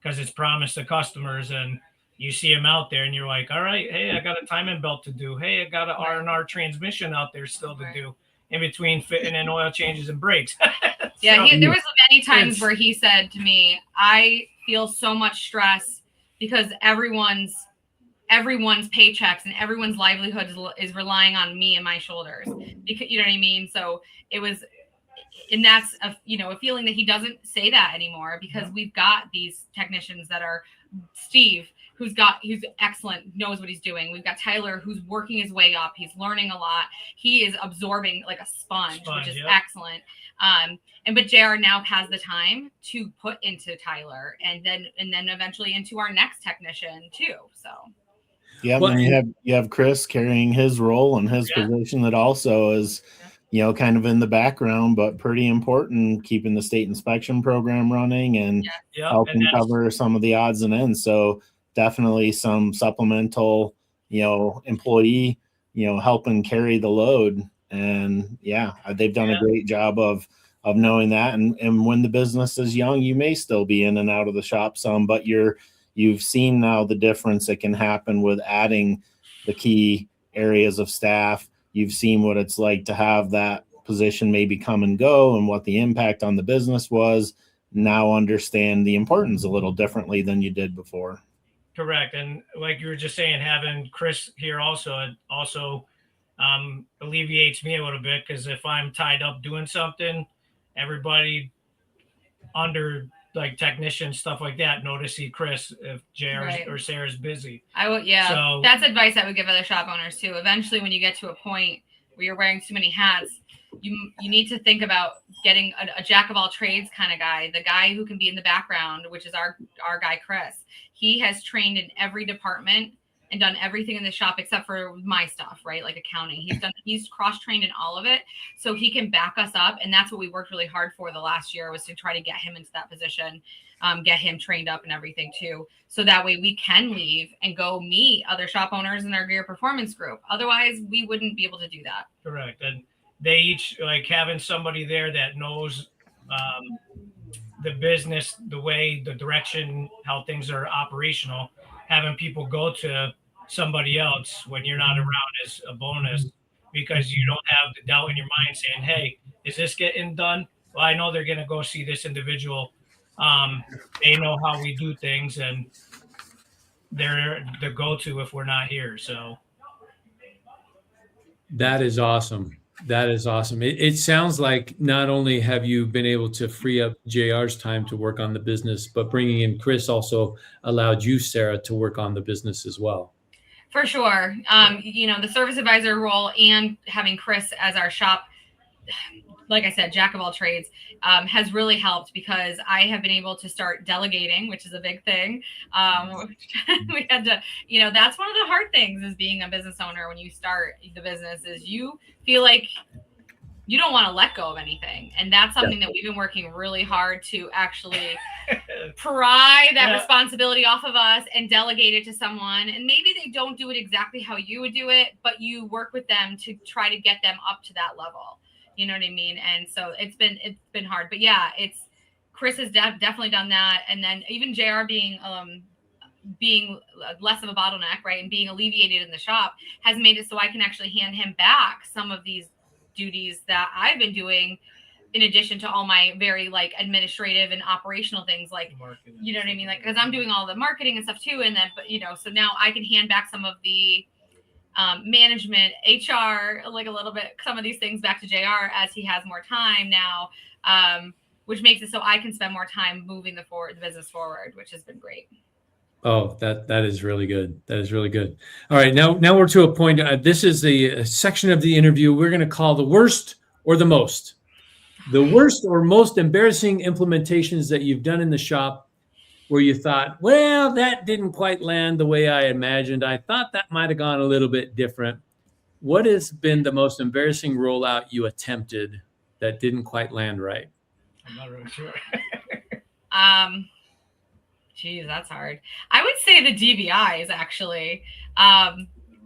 because it's promised to customers, and you see them out there and you're like, all right, hey, I got a timing belt to do. Hey, I got an R&R transmission out there still to do in between fitting and oil changes and brakes. There was many times where he said to me, I feel so much stress because everyone's paychecks and everyone's livelihood is relying on me and my shoulders. Because, you know what I mean? So it was, and that's a feeling that he doesn't say that anymore, because we've got these technicians that are Steve, who's excellent, knows what he's doing. We've got Tyler, who's working his way up. He's learning a lot. He is absorbing like a sponge, which is excellent. But JR now has the time to put into Tyler and then eventually into our next technician too. So and you have Chris carrying his role and his position that also is kind of in the background, but pretty important, keeping the state inspection program running and helping cover some of the odds and ends. So definitely some supplemental, employee, helping carry the load. And they've done a great job of knowing that. And when the business is young, you may still be in and out of the shop some, but you've seen now the difference that can happen with adding the key areas of staff. You've seen what it's like to have that position maybe come and go and what the impact on the business was. Now understand the importance a little differently than you did before. Correct. And like you were just saying, having Chris here also alleviates me a little bit, because if I'm tied up doing something, everybody under technician stuff like that know to see Chris if JR or Sarah's busy. So that's advice I would give other shop owners too. Eventually, when you get to a point where you're wearing too many hats, you need to think about getting a jack of all trades kind of guy, the guy who can be in the background, which is our guy Chris. He has trained in every department and done everything in the shop except for my stuff, right? Like accounting. He's cross-trained in all of it, so he can back us up. And that's what we worked really hard for the last year, was to try to get him into that position, get him trained up and everything too. So that way we can leave and go meet other shop owners in our gear performance group. Otherwise we wouldn't be able to do that. Correct. And they each having somebody there that knows the business, the way, the direction, how things are operational. Having people go to somebody else when you're not around is a bonus, because you don't have the doubt in your mind saying, hey, is this getting done? Well, I know they're going to go see this individual. They know how we do things, and they're the go-to if we're not here. So that is awesome. That is awesome. It sounds like not only have you been able to free up JR's time to work on the business, but bringing in Chris also allowed you, Sarah, to work on the business as well. For sure. The service advisor role and having Chris as our shop, like I said, jack of all trades, has really helped because I have been able to start delegating, which is a big thing. We had to, that's one of the hard things is being a business owner when you start the business is you feel like you don't want to let go of anything. And that's something that we've been working really hard to actually pry that responsibility off of us and delegate it to someone. And maybe they don't do it exactly how you would do it, but you work with them to try to get them up to that level. You know what I mean? And so it's been hard, but yeah, Chris has definitely done that. And then even JR being less of a bottleneck, right. And being alleviated in the shop has made it so I can actually hand him back some of these duties that I've been doing in addition to all my very like administrative and operational things, like, marketing, you know what I mean? Like, cause I'm doing all the marketing and stuff too. And then, but so now I can hand back some of the management, HR, like a little bit, some of these things back to JR as he has more time now, which makes it so I can spend more time moving the business forward, which has been great. Oh, that is really good. That is really good. All right, now we're to a point. This is a section of the interview we're going to call the worst or the most. The worst or most embarrassing implementations that you've done in the shop where you thought, well, that didn't quite land the way I imagined. I thought that might have gone a little bit different. What has been the most embarrassing rollout you attempted that didn't quite land right? I'm not really sure. Geez, that's hard. I would say the DVIs actually.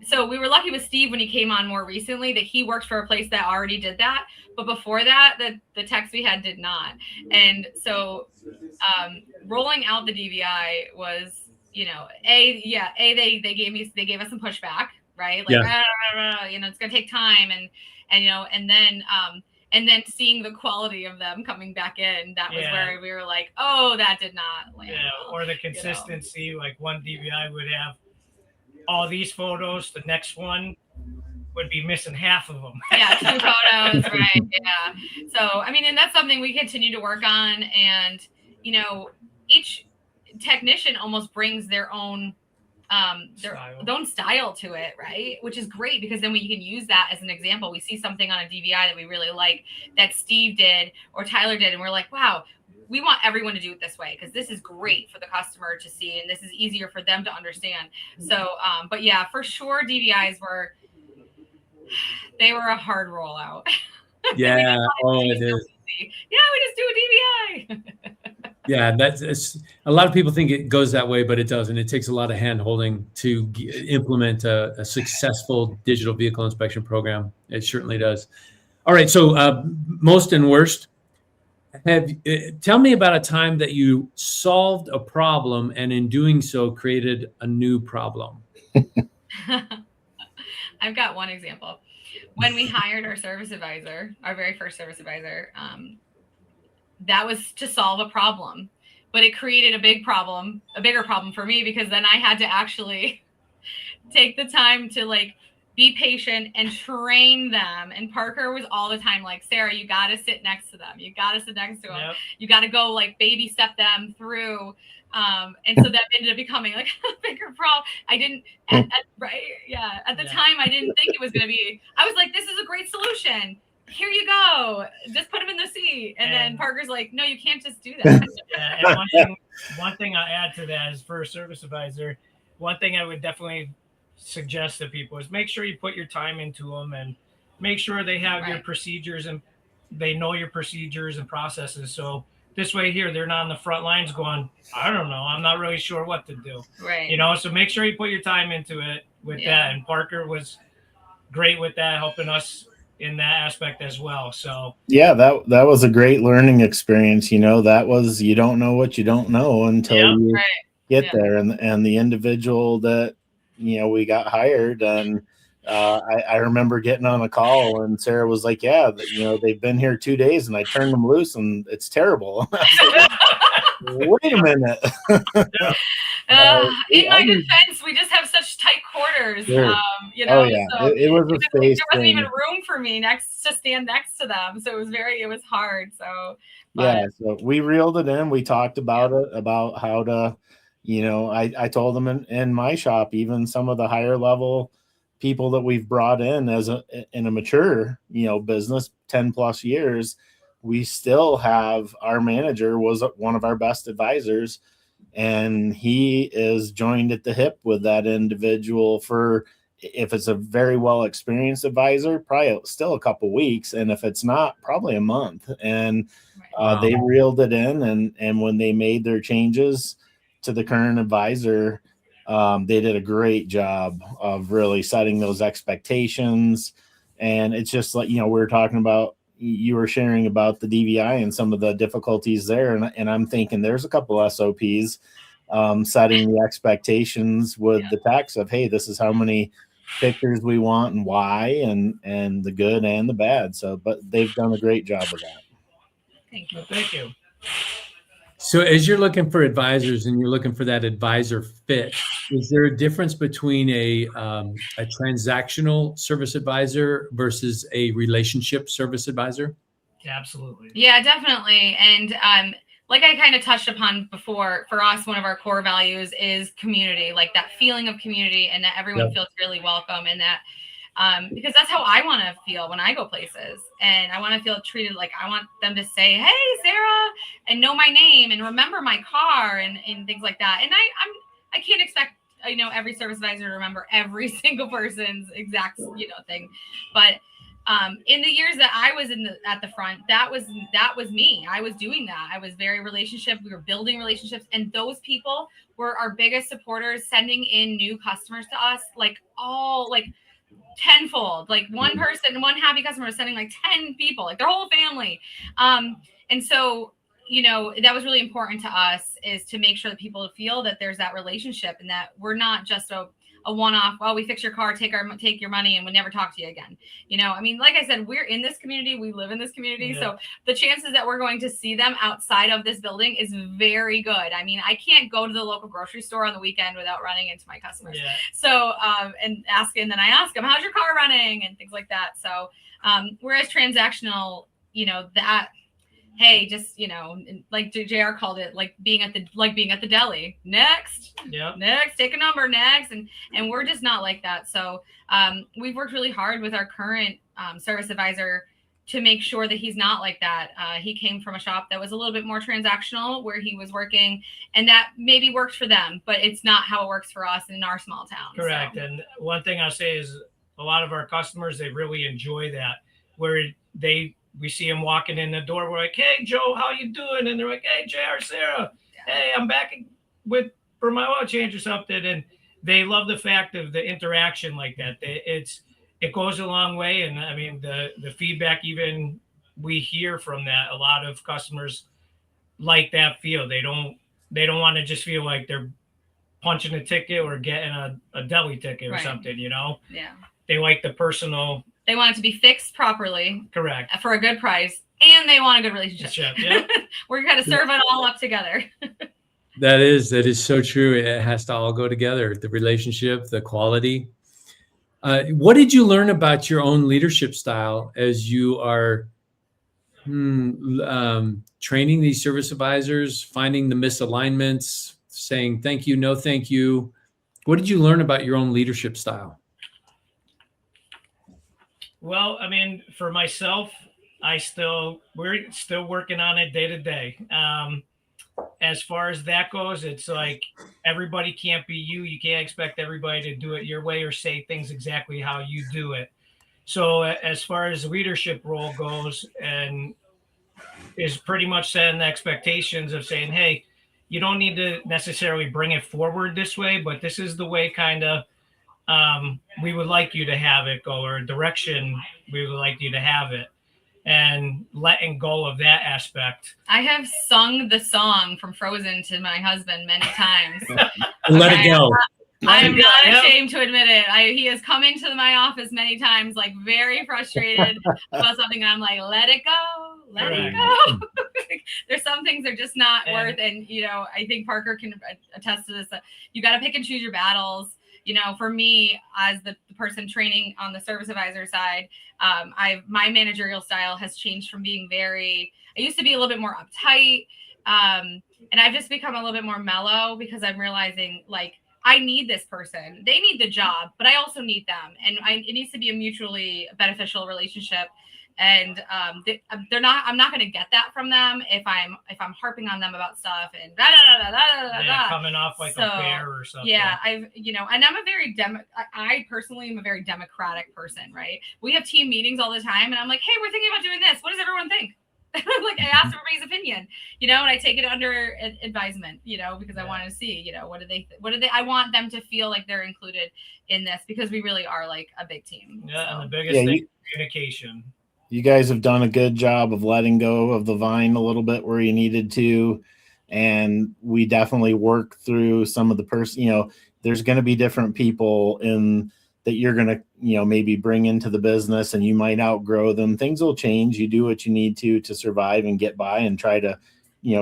So we were lucky with Steve when he came on more recently that he worked for a place that already did that. But before that, the techs we had did not. And so rolling out the DVI was, they gave us some pushback, right? Like, it's going to take time. And then seeing the quality of them coming back in, that was where we were like, oh, that did not land. Yeah, well, or the consistency, like one DVI would have all these photos, the next one would be missing half of them. Yeah, 2 photos, right? Yeah. So, I mean, and that's something we continue to work on. And, each technician almost brings their own style to it, right? Which is great because then we can use that as an example. We see something on a DVI that we really like that Steve did or Tyler did, and we're like, wow, we want everyone to do it this way because this is great for the customer to see and this is easier for them to understand. So, but yeah, for sure, DVIs were a hard rollout. Yeah. It is. Yeah, we just do a DVI. Yeah, it's a lot of people think it goes that way, but it doesn't. It takes a lot of hand holding to implement a successful digital vehicle inspection program. It certainly does. All right. So most and worst, tell me about a time that you solved a problem and in doing so created a new problem. I've got one example. When we hired our service advisor, our very first service advisor, that was to solve a problem, but it created a bigger problem for me because then I had to actually take the time to like be patient and train them. And Parker was all the time like, Sarah, you got to sit next to them. You got to sit next to them. Yep. You got to go like baby step them through. And so that ended up becoming like a bigger problem. I didn't, at the time, I didn't think it was going to be, I was like, this is a great solution. Here you go. Just put him in the seat. And then Parker's like, no, you can't just do that. Yeah, and one thing I'll add to that is for a service advisor, one thing I would definitely suggest to people is make sure you put your time into them and make sure they have your procedures and they know your procedures and processes. So this way here, they're not on the front lines going, I don't know, I'm not really sure what to do. Right. So make sure you put your time into it with that. And Parker was great with that, helping us in that aspect as well. So yeah, that was a great learning experience. That was, you don't know what you don't know until you get there. And the individual that, we got hired and I remember getting on a call and Sarah was like, yeah, they've been here 2 days and I turned them loose and it's terrible. Wait a minute. In my defense, we just have such tight quarters. Sure. You know, oh yeah, so it was a space. there wasn't even room for me to stand next to them, so it was hard. So yeah, so we reeled it in. We talked about it, about how to, you know, I told them in my shop, even some of the higher level people that we've brought in in a mature, you know, business, 10 plus years, we still have, our manager was one of our best advisors, and he is joined at the hip with that individual for, if it's a very well experienced advisor, probably still a couple weeks, and if it's not, probably a month. And they reeled it in, and when they made their changes to the current advisor, they did a great job of really setting those expectations. And it's just like, you know, we were talking about, you were sharing about the DVI and some of the difficulties there. And I'm thinking there's a couple SOPs, setting the expectations with the techs of, hey, this is how many pictures we want and why, and the good and the bad. So, but they've done a great job of that. Thank you. Thank you. So as you're looking for advisors and you're looking for that advisor fit, is there a difference between a transactional service advisor versus a relationship service advisor? Absolutely. Yeah, definitely. And like I kind of touched upon before, for us, one of our core values is community, like that feeling of community, and that everyone feels really welcome, and that because that's how I want to feel when I go places, and I want to feel treated like, I want them to say, "Hey, Sarah," and know my name and remember my car and things like that. And I can't expect, you know, every service advisor to remember every single person's exact, you know, thing, but in the years that I was at the front, that was me. I was doing that. I was very relationship. We were building relationships, and those people were our biggest supporters, sending in new customers to us, like tenfold. Like one person, one happy customer was sending like 10 people, like their whole family. And so, you know, that was really important to us, is to make sure that people feel that there's that relationship, and that we're not just a one-off, well, we fix your car, take your money, and we'll never talk to you again. You know, I mean, like I said, we're in this community, we live in this community. So the chances that we're going to see them outside of this building is very good. I mean, I can't go to the local grocery store on the weekend without running into my customers. So, and then I ask them, how's your car running, and things like that. So, whereas transactional, you know, that, hey, just, you know, like JR called it, like being at the deli. Next, take a number, next. And we're just not like that. So we've worked really hard with our current service advisor to make sure that he's not like that. He came from a shop that was a little bit more transactional, where he was working, and that maybe worked for them, but it's not how it works for us in our small town. Correct. So. And one thing I'll say is, a lot of our customers, they really enjoy that, where we see them walking in the door. We're like, "Hey, Joe, how you doing?" And they're like, "Hey, JR, Sarah, hey, I'm back for my oil change or something." And they love the fact of the interaction like that. It goes a long way. And I mean, the feedback, even we hear from that, a lot of customers like that feel. They don't want to just feel like they're punching a ticket or getting a deli ticket or something, you know? Yeah. They like the personal. They want it to be fixed properly. Correct. For a good price, and they want a good relationship. Yeah. We're going to serve it all up together. That is so true. It has to all go together. The relationship, the quality. What did you learn about your own leadership style as you are training these service advisors, finding the misalignments, saying thank you, no thank you? What did you learn about your own leadership style? Well, I mean, for myself, we're still working on it day to day. As far as that goes, it's like, everybody can't be you. You can't expect everybody to do it your way or say things exactly how you do it. So as far as leadership role goes, and is pretty much setting the expectations of saying, hey, you don't need to necessarily bring it forward this way, but this is the way kind of we would like you to have it go, or direction we would like you to have it, and letting go of that aspect. I have sung the song from Frozen to my husband many times. Let it go. I am not ashamed to admit it. He has come into my office many times, like very frustrated about something, and I'm like, let it go, let it go. There's some things they're just not worth. And, I think Parker can attest to this, that you got to pick and choose your battles. For me, as the person training on the service advisor side, my managerial style has changed from being I used to be a little bit more uptight. And I've just become a little bit more mellow because I'm realizing, like, I need this person. They need the job, but I also need them. And it needs to be a mutually beneficial relationship. And I'm not going to get that from them if I'm harping on them about stuff and coming off like a bear or something. Yeah, and I'm I personally am a very democratic person, right? We have team meetings all the time, and I'm like, hey, we're thinking about doing this. What does everyone think? Like, I ask everybody's opinion, and I take it under advisement, because I want to see, what do they, I want them to feel like they're included in this, because we really are like a big team. Yeah. So. And the biggest thing is communication. You guys have done a good job of letting go of the vine a little bit where you needed to. And we definitely work through some of the there's going to be different people that you're going to, maybe bring into the business, and you might outgrow them. Things will change. You do what you need to survive and get by, and try to,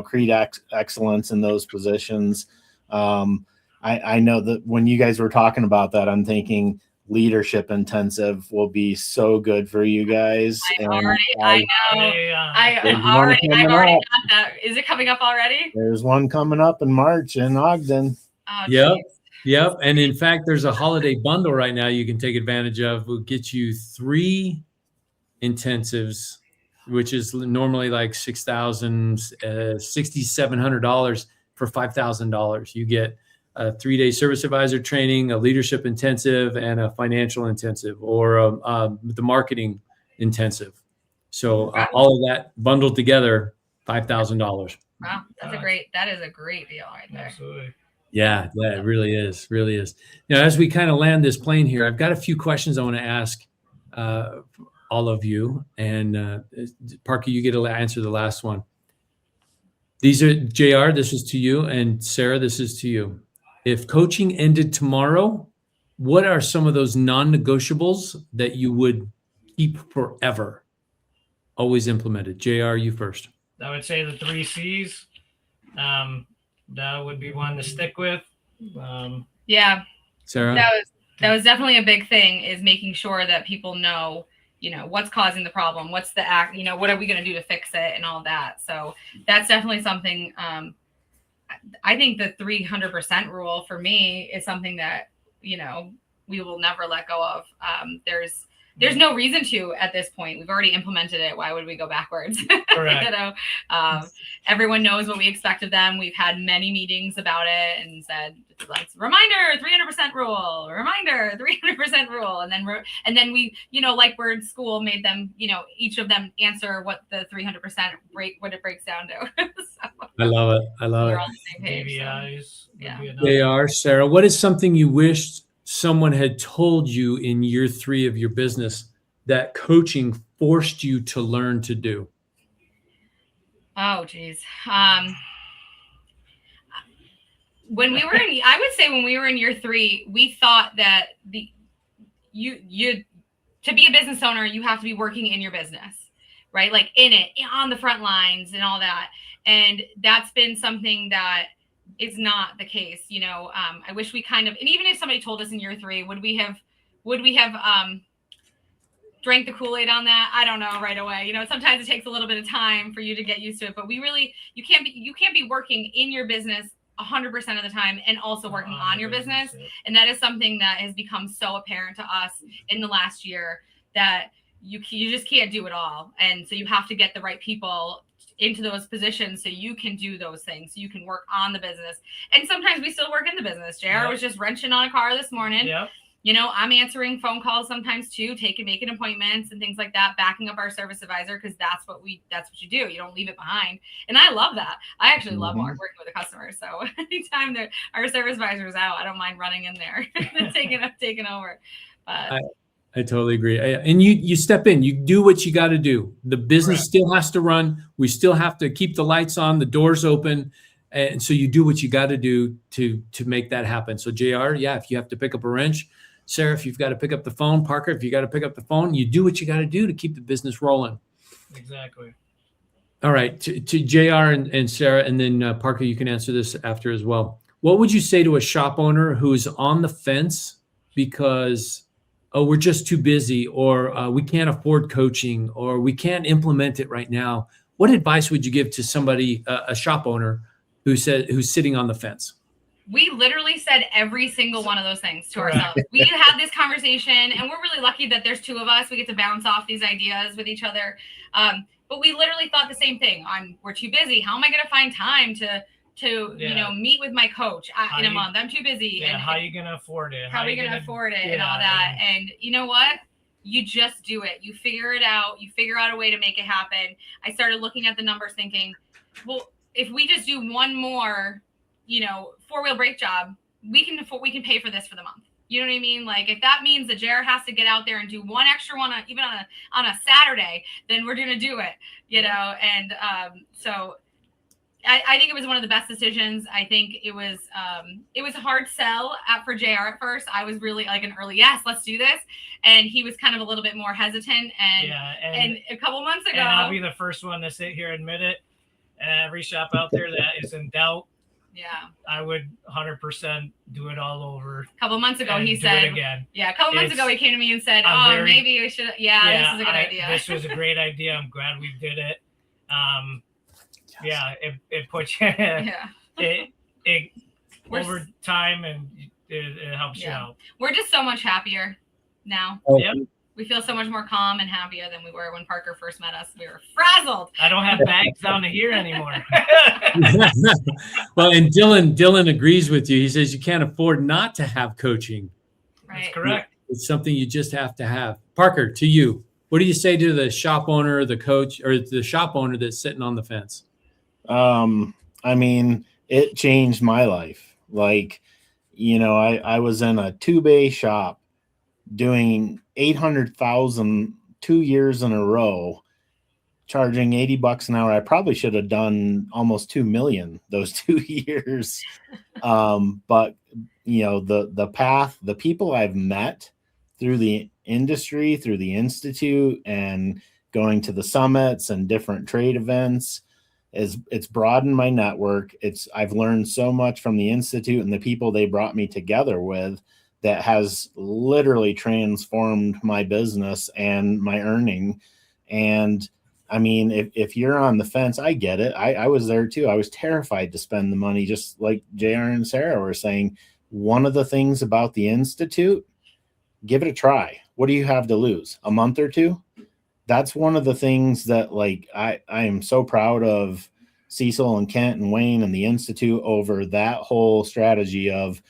create excellence in those positions. I know that when you guys were talking about that, I'm thinking leadership intensive will be so good for you guys. I've already got that. Is it coming up already? There's one coming up in March in Ogden. Oh, Yep. And in fact, there's a holiday bundle right now you can take advantage of. We'll get you 3 intensives, which is normally like $6,700 for $5,000. You get a 3-day service advisor training, a leadership intensive, and a financial intensive, or the marketing intensive. So all of that bundled together, $5,000. Wow, that is a great deal right there. Absolutely. Yeah, it really is. As we kind of land this plane here, I've got a few questions I want to ask all of you. And Parker, you get to answer the last one. These are, JR, this is to you, and Sarah, this is to you. If coaching ended tomorrow, what are some of those non-negotiables that you would keep forever, always implemented? JR, you first. I would say the 3 C's. That would be one to stick with. Yeah. Sarah? That was definitely a big thing, is making sure that people know, what's causing the problem, what's the act, what are we going to do to fix it, and all that. So that's definitely something. I think the 300% rule for me is something that, we will never let go of. There's no reason to at this point. We've already implemented it. Why would we go backwards? Correct. Everyone knows what we expect of them. We've had many meetings about it and said, let's reminder 300% rule, reminder 300% rule. And then we, like we're in school, made them, each of them answer what the 300% what it breaks down to. So, I love it. We're on the same page. DVIs. So, yeah. They are. Sarah, what is something you wished someone had told you in year 3 of your business that coaching forced you to learn to do? Oh, geez. When we were I would say when we were in year 3, we thought that you to be a business owner, you have to be working in your business, right? Like in it, on the front lines and all that. And that's been something that is not the case. I wish we kind of, and even if somebody told us in year 3, would we have drank the Kool-Aid on that? I don't know right away. Sometimes it takes a little bit of time for you to get used to it, but you can't be working in your business 100% of the time and also working on your business. And that is something that has become so apparent to us in the last year, that you just can't do it all. And so you have to get the right people into those positions so you can do those things, so you can work on the business. And sometimes we still work in the business. JR was just wrenching on a car this morning. Yep. I'm answering phone calls sometimes too, making appointments and things like that, backing up our service advisor, because that's what you do. You don't leave it behind. And I love that. I actually love working with the customers. So anytime that our service advisor is out, I don't mind running in there and taking over. But I totally agree. And you step in, you do what you got to do. The business still has to run. We still have to keep the lights on, the doors open. And so you do what you got to do to make that happen. So JR, if you have to pick up a wrench, Sarah, if you've got to pick up the phone, Parker, if you got to pick up the phone, you do what you got to do to keep the business rolling. Exactly. All right, to JR and Sarah, and then Parker, you can answer this after as well. What would you say to a shop owner who's on the fence because, oh, we're just too busy, or we can't afford coaching, or we can't implement it right now? What advice would you give to somebody, a shop owner who's sitting on the fence? We literally said every single one of those things to ourselves. We had this conversation, and we're really lucky that there's two of us. We get to bounce off these ideas with each other. But we literally thought the same thing. We're too busy. How am I going to find time to meet with my coach in a month? I'm too busy. Yeah, and how are you going to afford it? How are we going to afford it and all that? And you know what? You just do it. You figure it out. You figure out a way to make it happen. I started looking at the numbers thinking, well, if we just do one more, four-wheel brake job, we can pay for this for the month. You know what I mean? Like, if that means that Jared has to get out there and do one extra one even on a Saturday, then we're going to do it, And so I think it was one of the best decisions. I think it was a hard sell for JR at first. I was really like an early, yes, let's do this. And he was kind of a little bit more hesitant. And a couple months ago. And I'll be the first one to sit here and admit it. Every shop out there that is in doubt, I would 100% do it all over. A couple months ago, he said, again. Yeah, a couple months ago, he came to me and said, maybe we should. This is a good idea. This was a great idea. I'm glad we did it. It puts you, it over time, and it helps you out. We're just so much happier now. Oh. Yep. We feel so much more calm and happier than we were when Parker first met us. We were frazzled. I don't have bags down to here anymore. Well, and Dylan agrees with you. He says you can't afford not to have coaching. Right. That's correct. It's something you just have to have. Parker, to you, what do you say to the shop owner, the coach, or the shop owner that's sitting on the fence? I mean, it changed my life. Like, I was in a 2-bay shop doing 800,000 2 years in a row, charging $80 an hour. I probably should have done almost 2 million those 2 years. But the path, the people I've met through the industry, through the Institute, and going to the summits and different trade events, it's broadened my network. I've learned so much from the Institute and the people they brought me together with that has literally transformed my business and my earning. And I mean, if you're on the fence, I get it. I was there too. I was terrified to spend the money, just like JR and Sarah were saying. One of the things about the Institute, give it a try. What do you have to lose? A month or two? That's one of the things that, like, I am so proud of Cecil and Kent and Wayne and the Institute over that whole strategy of,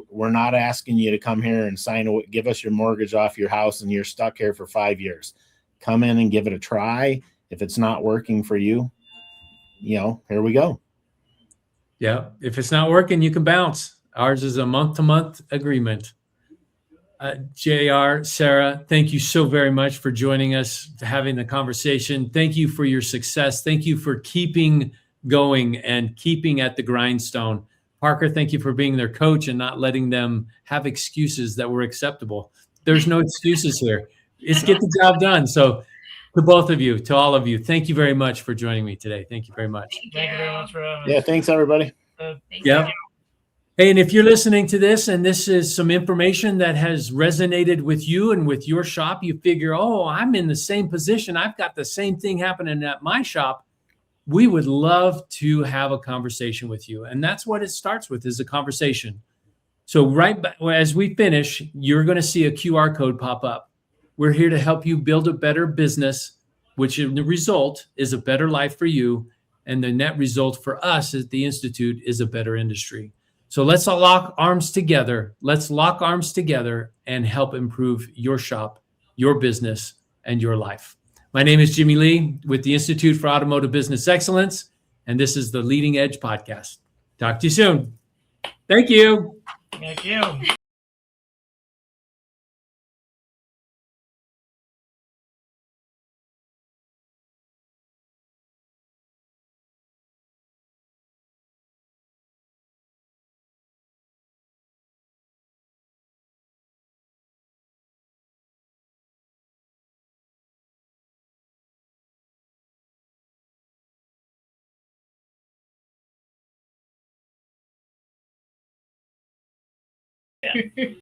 we're not asking you to come here and give us your mortgage off your house and you're stuck here for 5 years. Come in and give it a try. If it's not working for you, here we go. Yeah. If it's not working, you can bounce. Ours is a month-to-month agreement. JR, Sarah, thank you so very much for joining us, having the conversation. Thank you for your success. Thank you for keeping going and keeping at the grindstone. Parker, thank you for being their coach and not letting them have excuses that were acceptable. There's no excuses here. It's get the job done. So to both of you, to all of you, thank you very much for joining me today. Thank you very much. Thank you very much for having us. Yeah, thanks everybody. Yeah. Hey, and if you're listening to this and this is some information that has resonated with you and with your shop, you figure, oh, I'm in the same position. I've got the same thing happening at my shop. We would love to have a conversation with you. And that's what it starts with, is a conversation. So right as we finish, you're going to see a QR code pop up. We're here to help you build a better business, which in the result is a better life for you. And the net result for us at the Institute is a better industry. So let's all lock arms together. Let's lock arms together and help improve your shop, your business, and your life. My name is Jimmy Lee with the Institute for Automotive Business Excellence, and this is the Leading Edge Podcast. Talk to you soon. Thank you. Thank you. Yeah.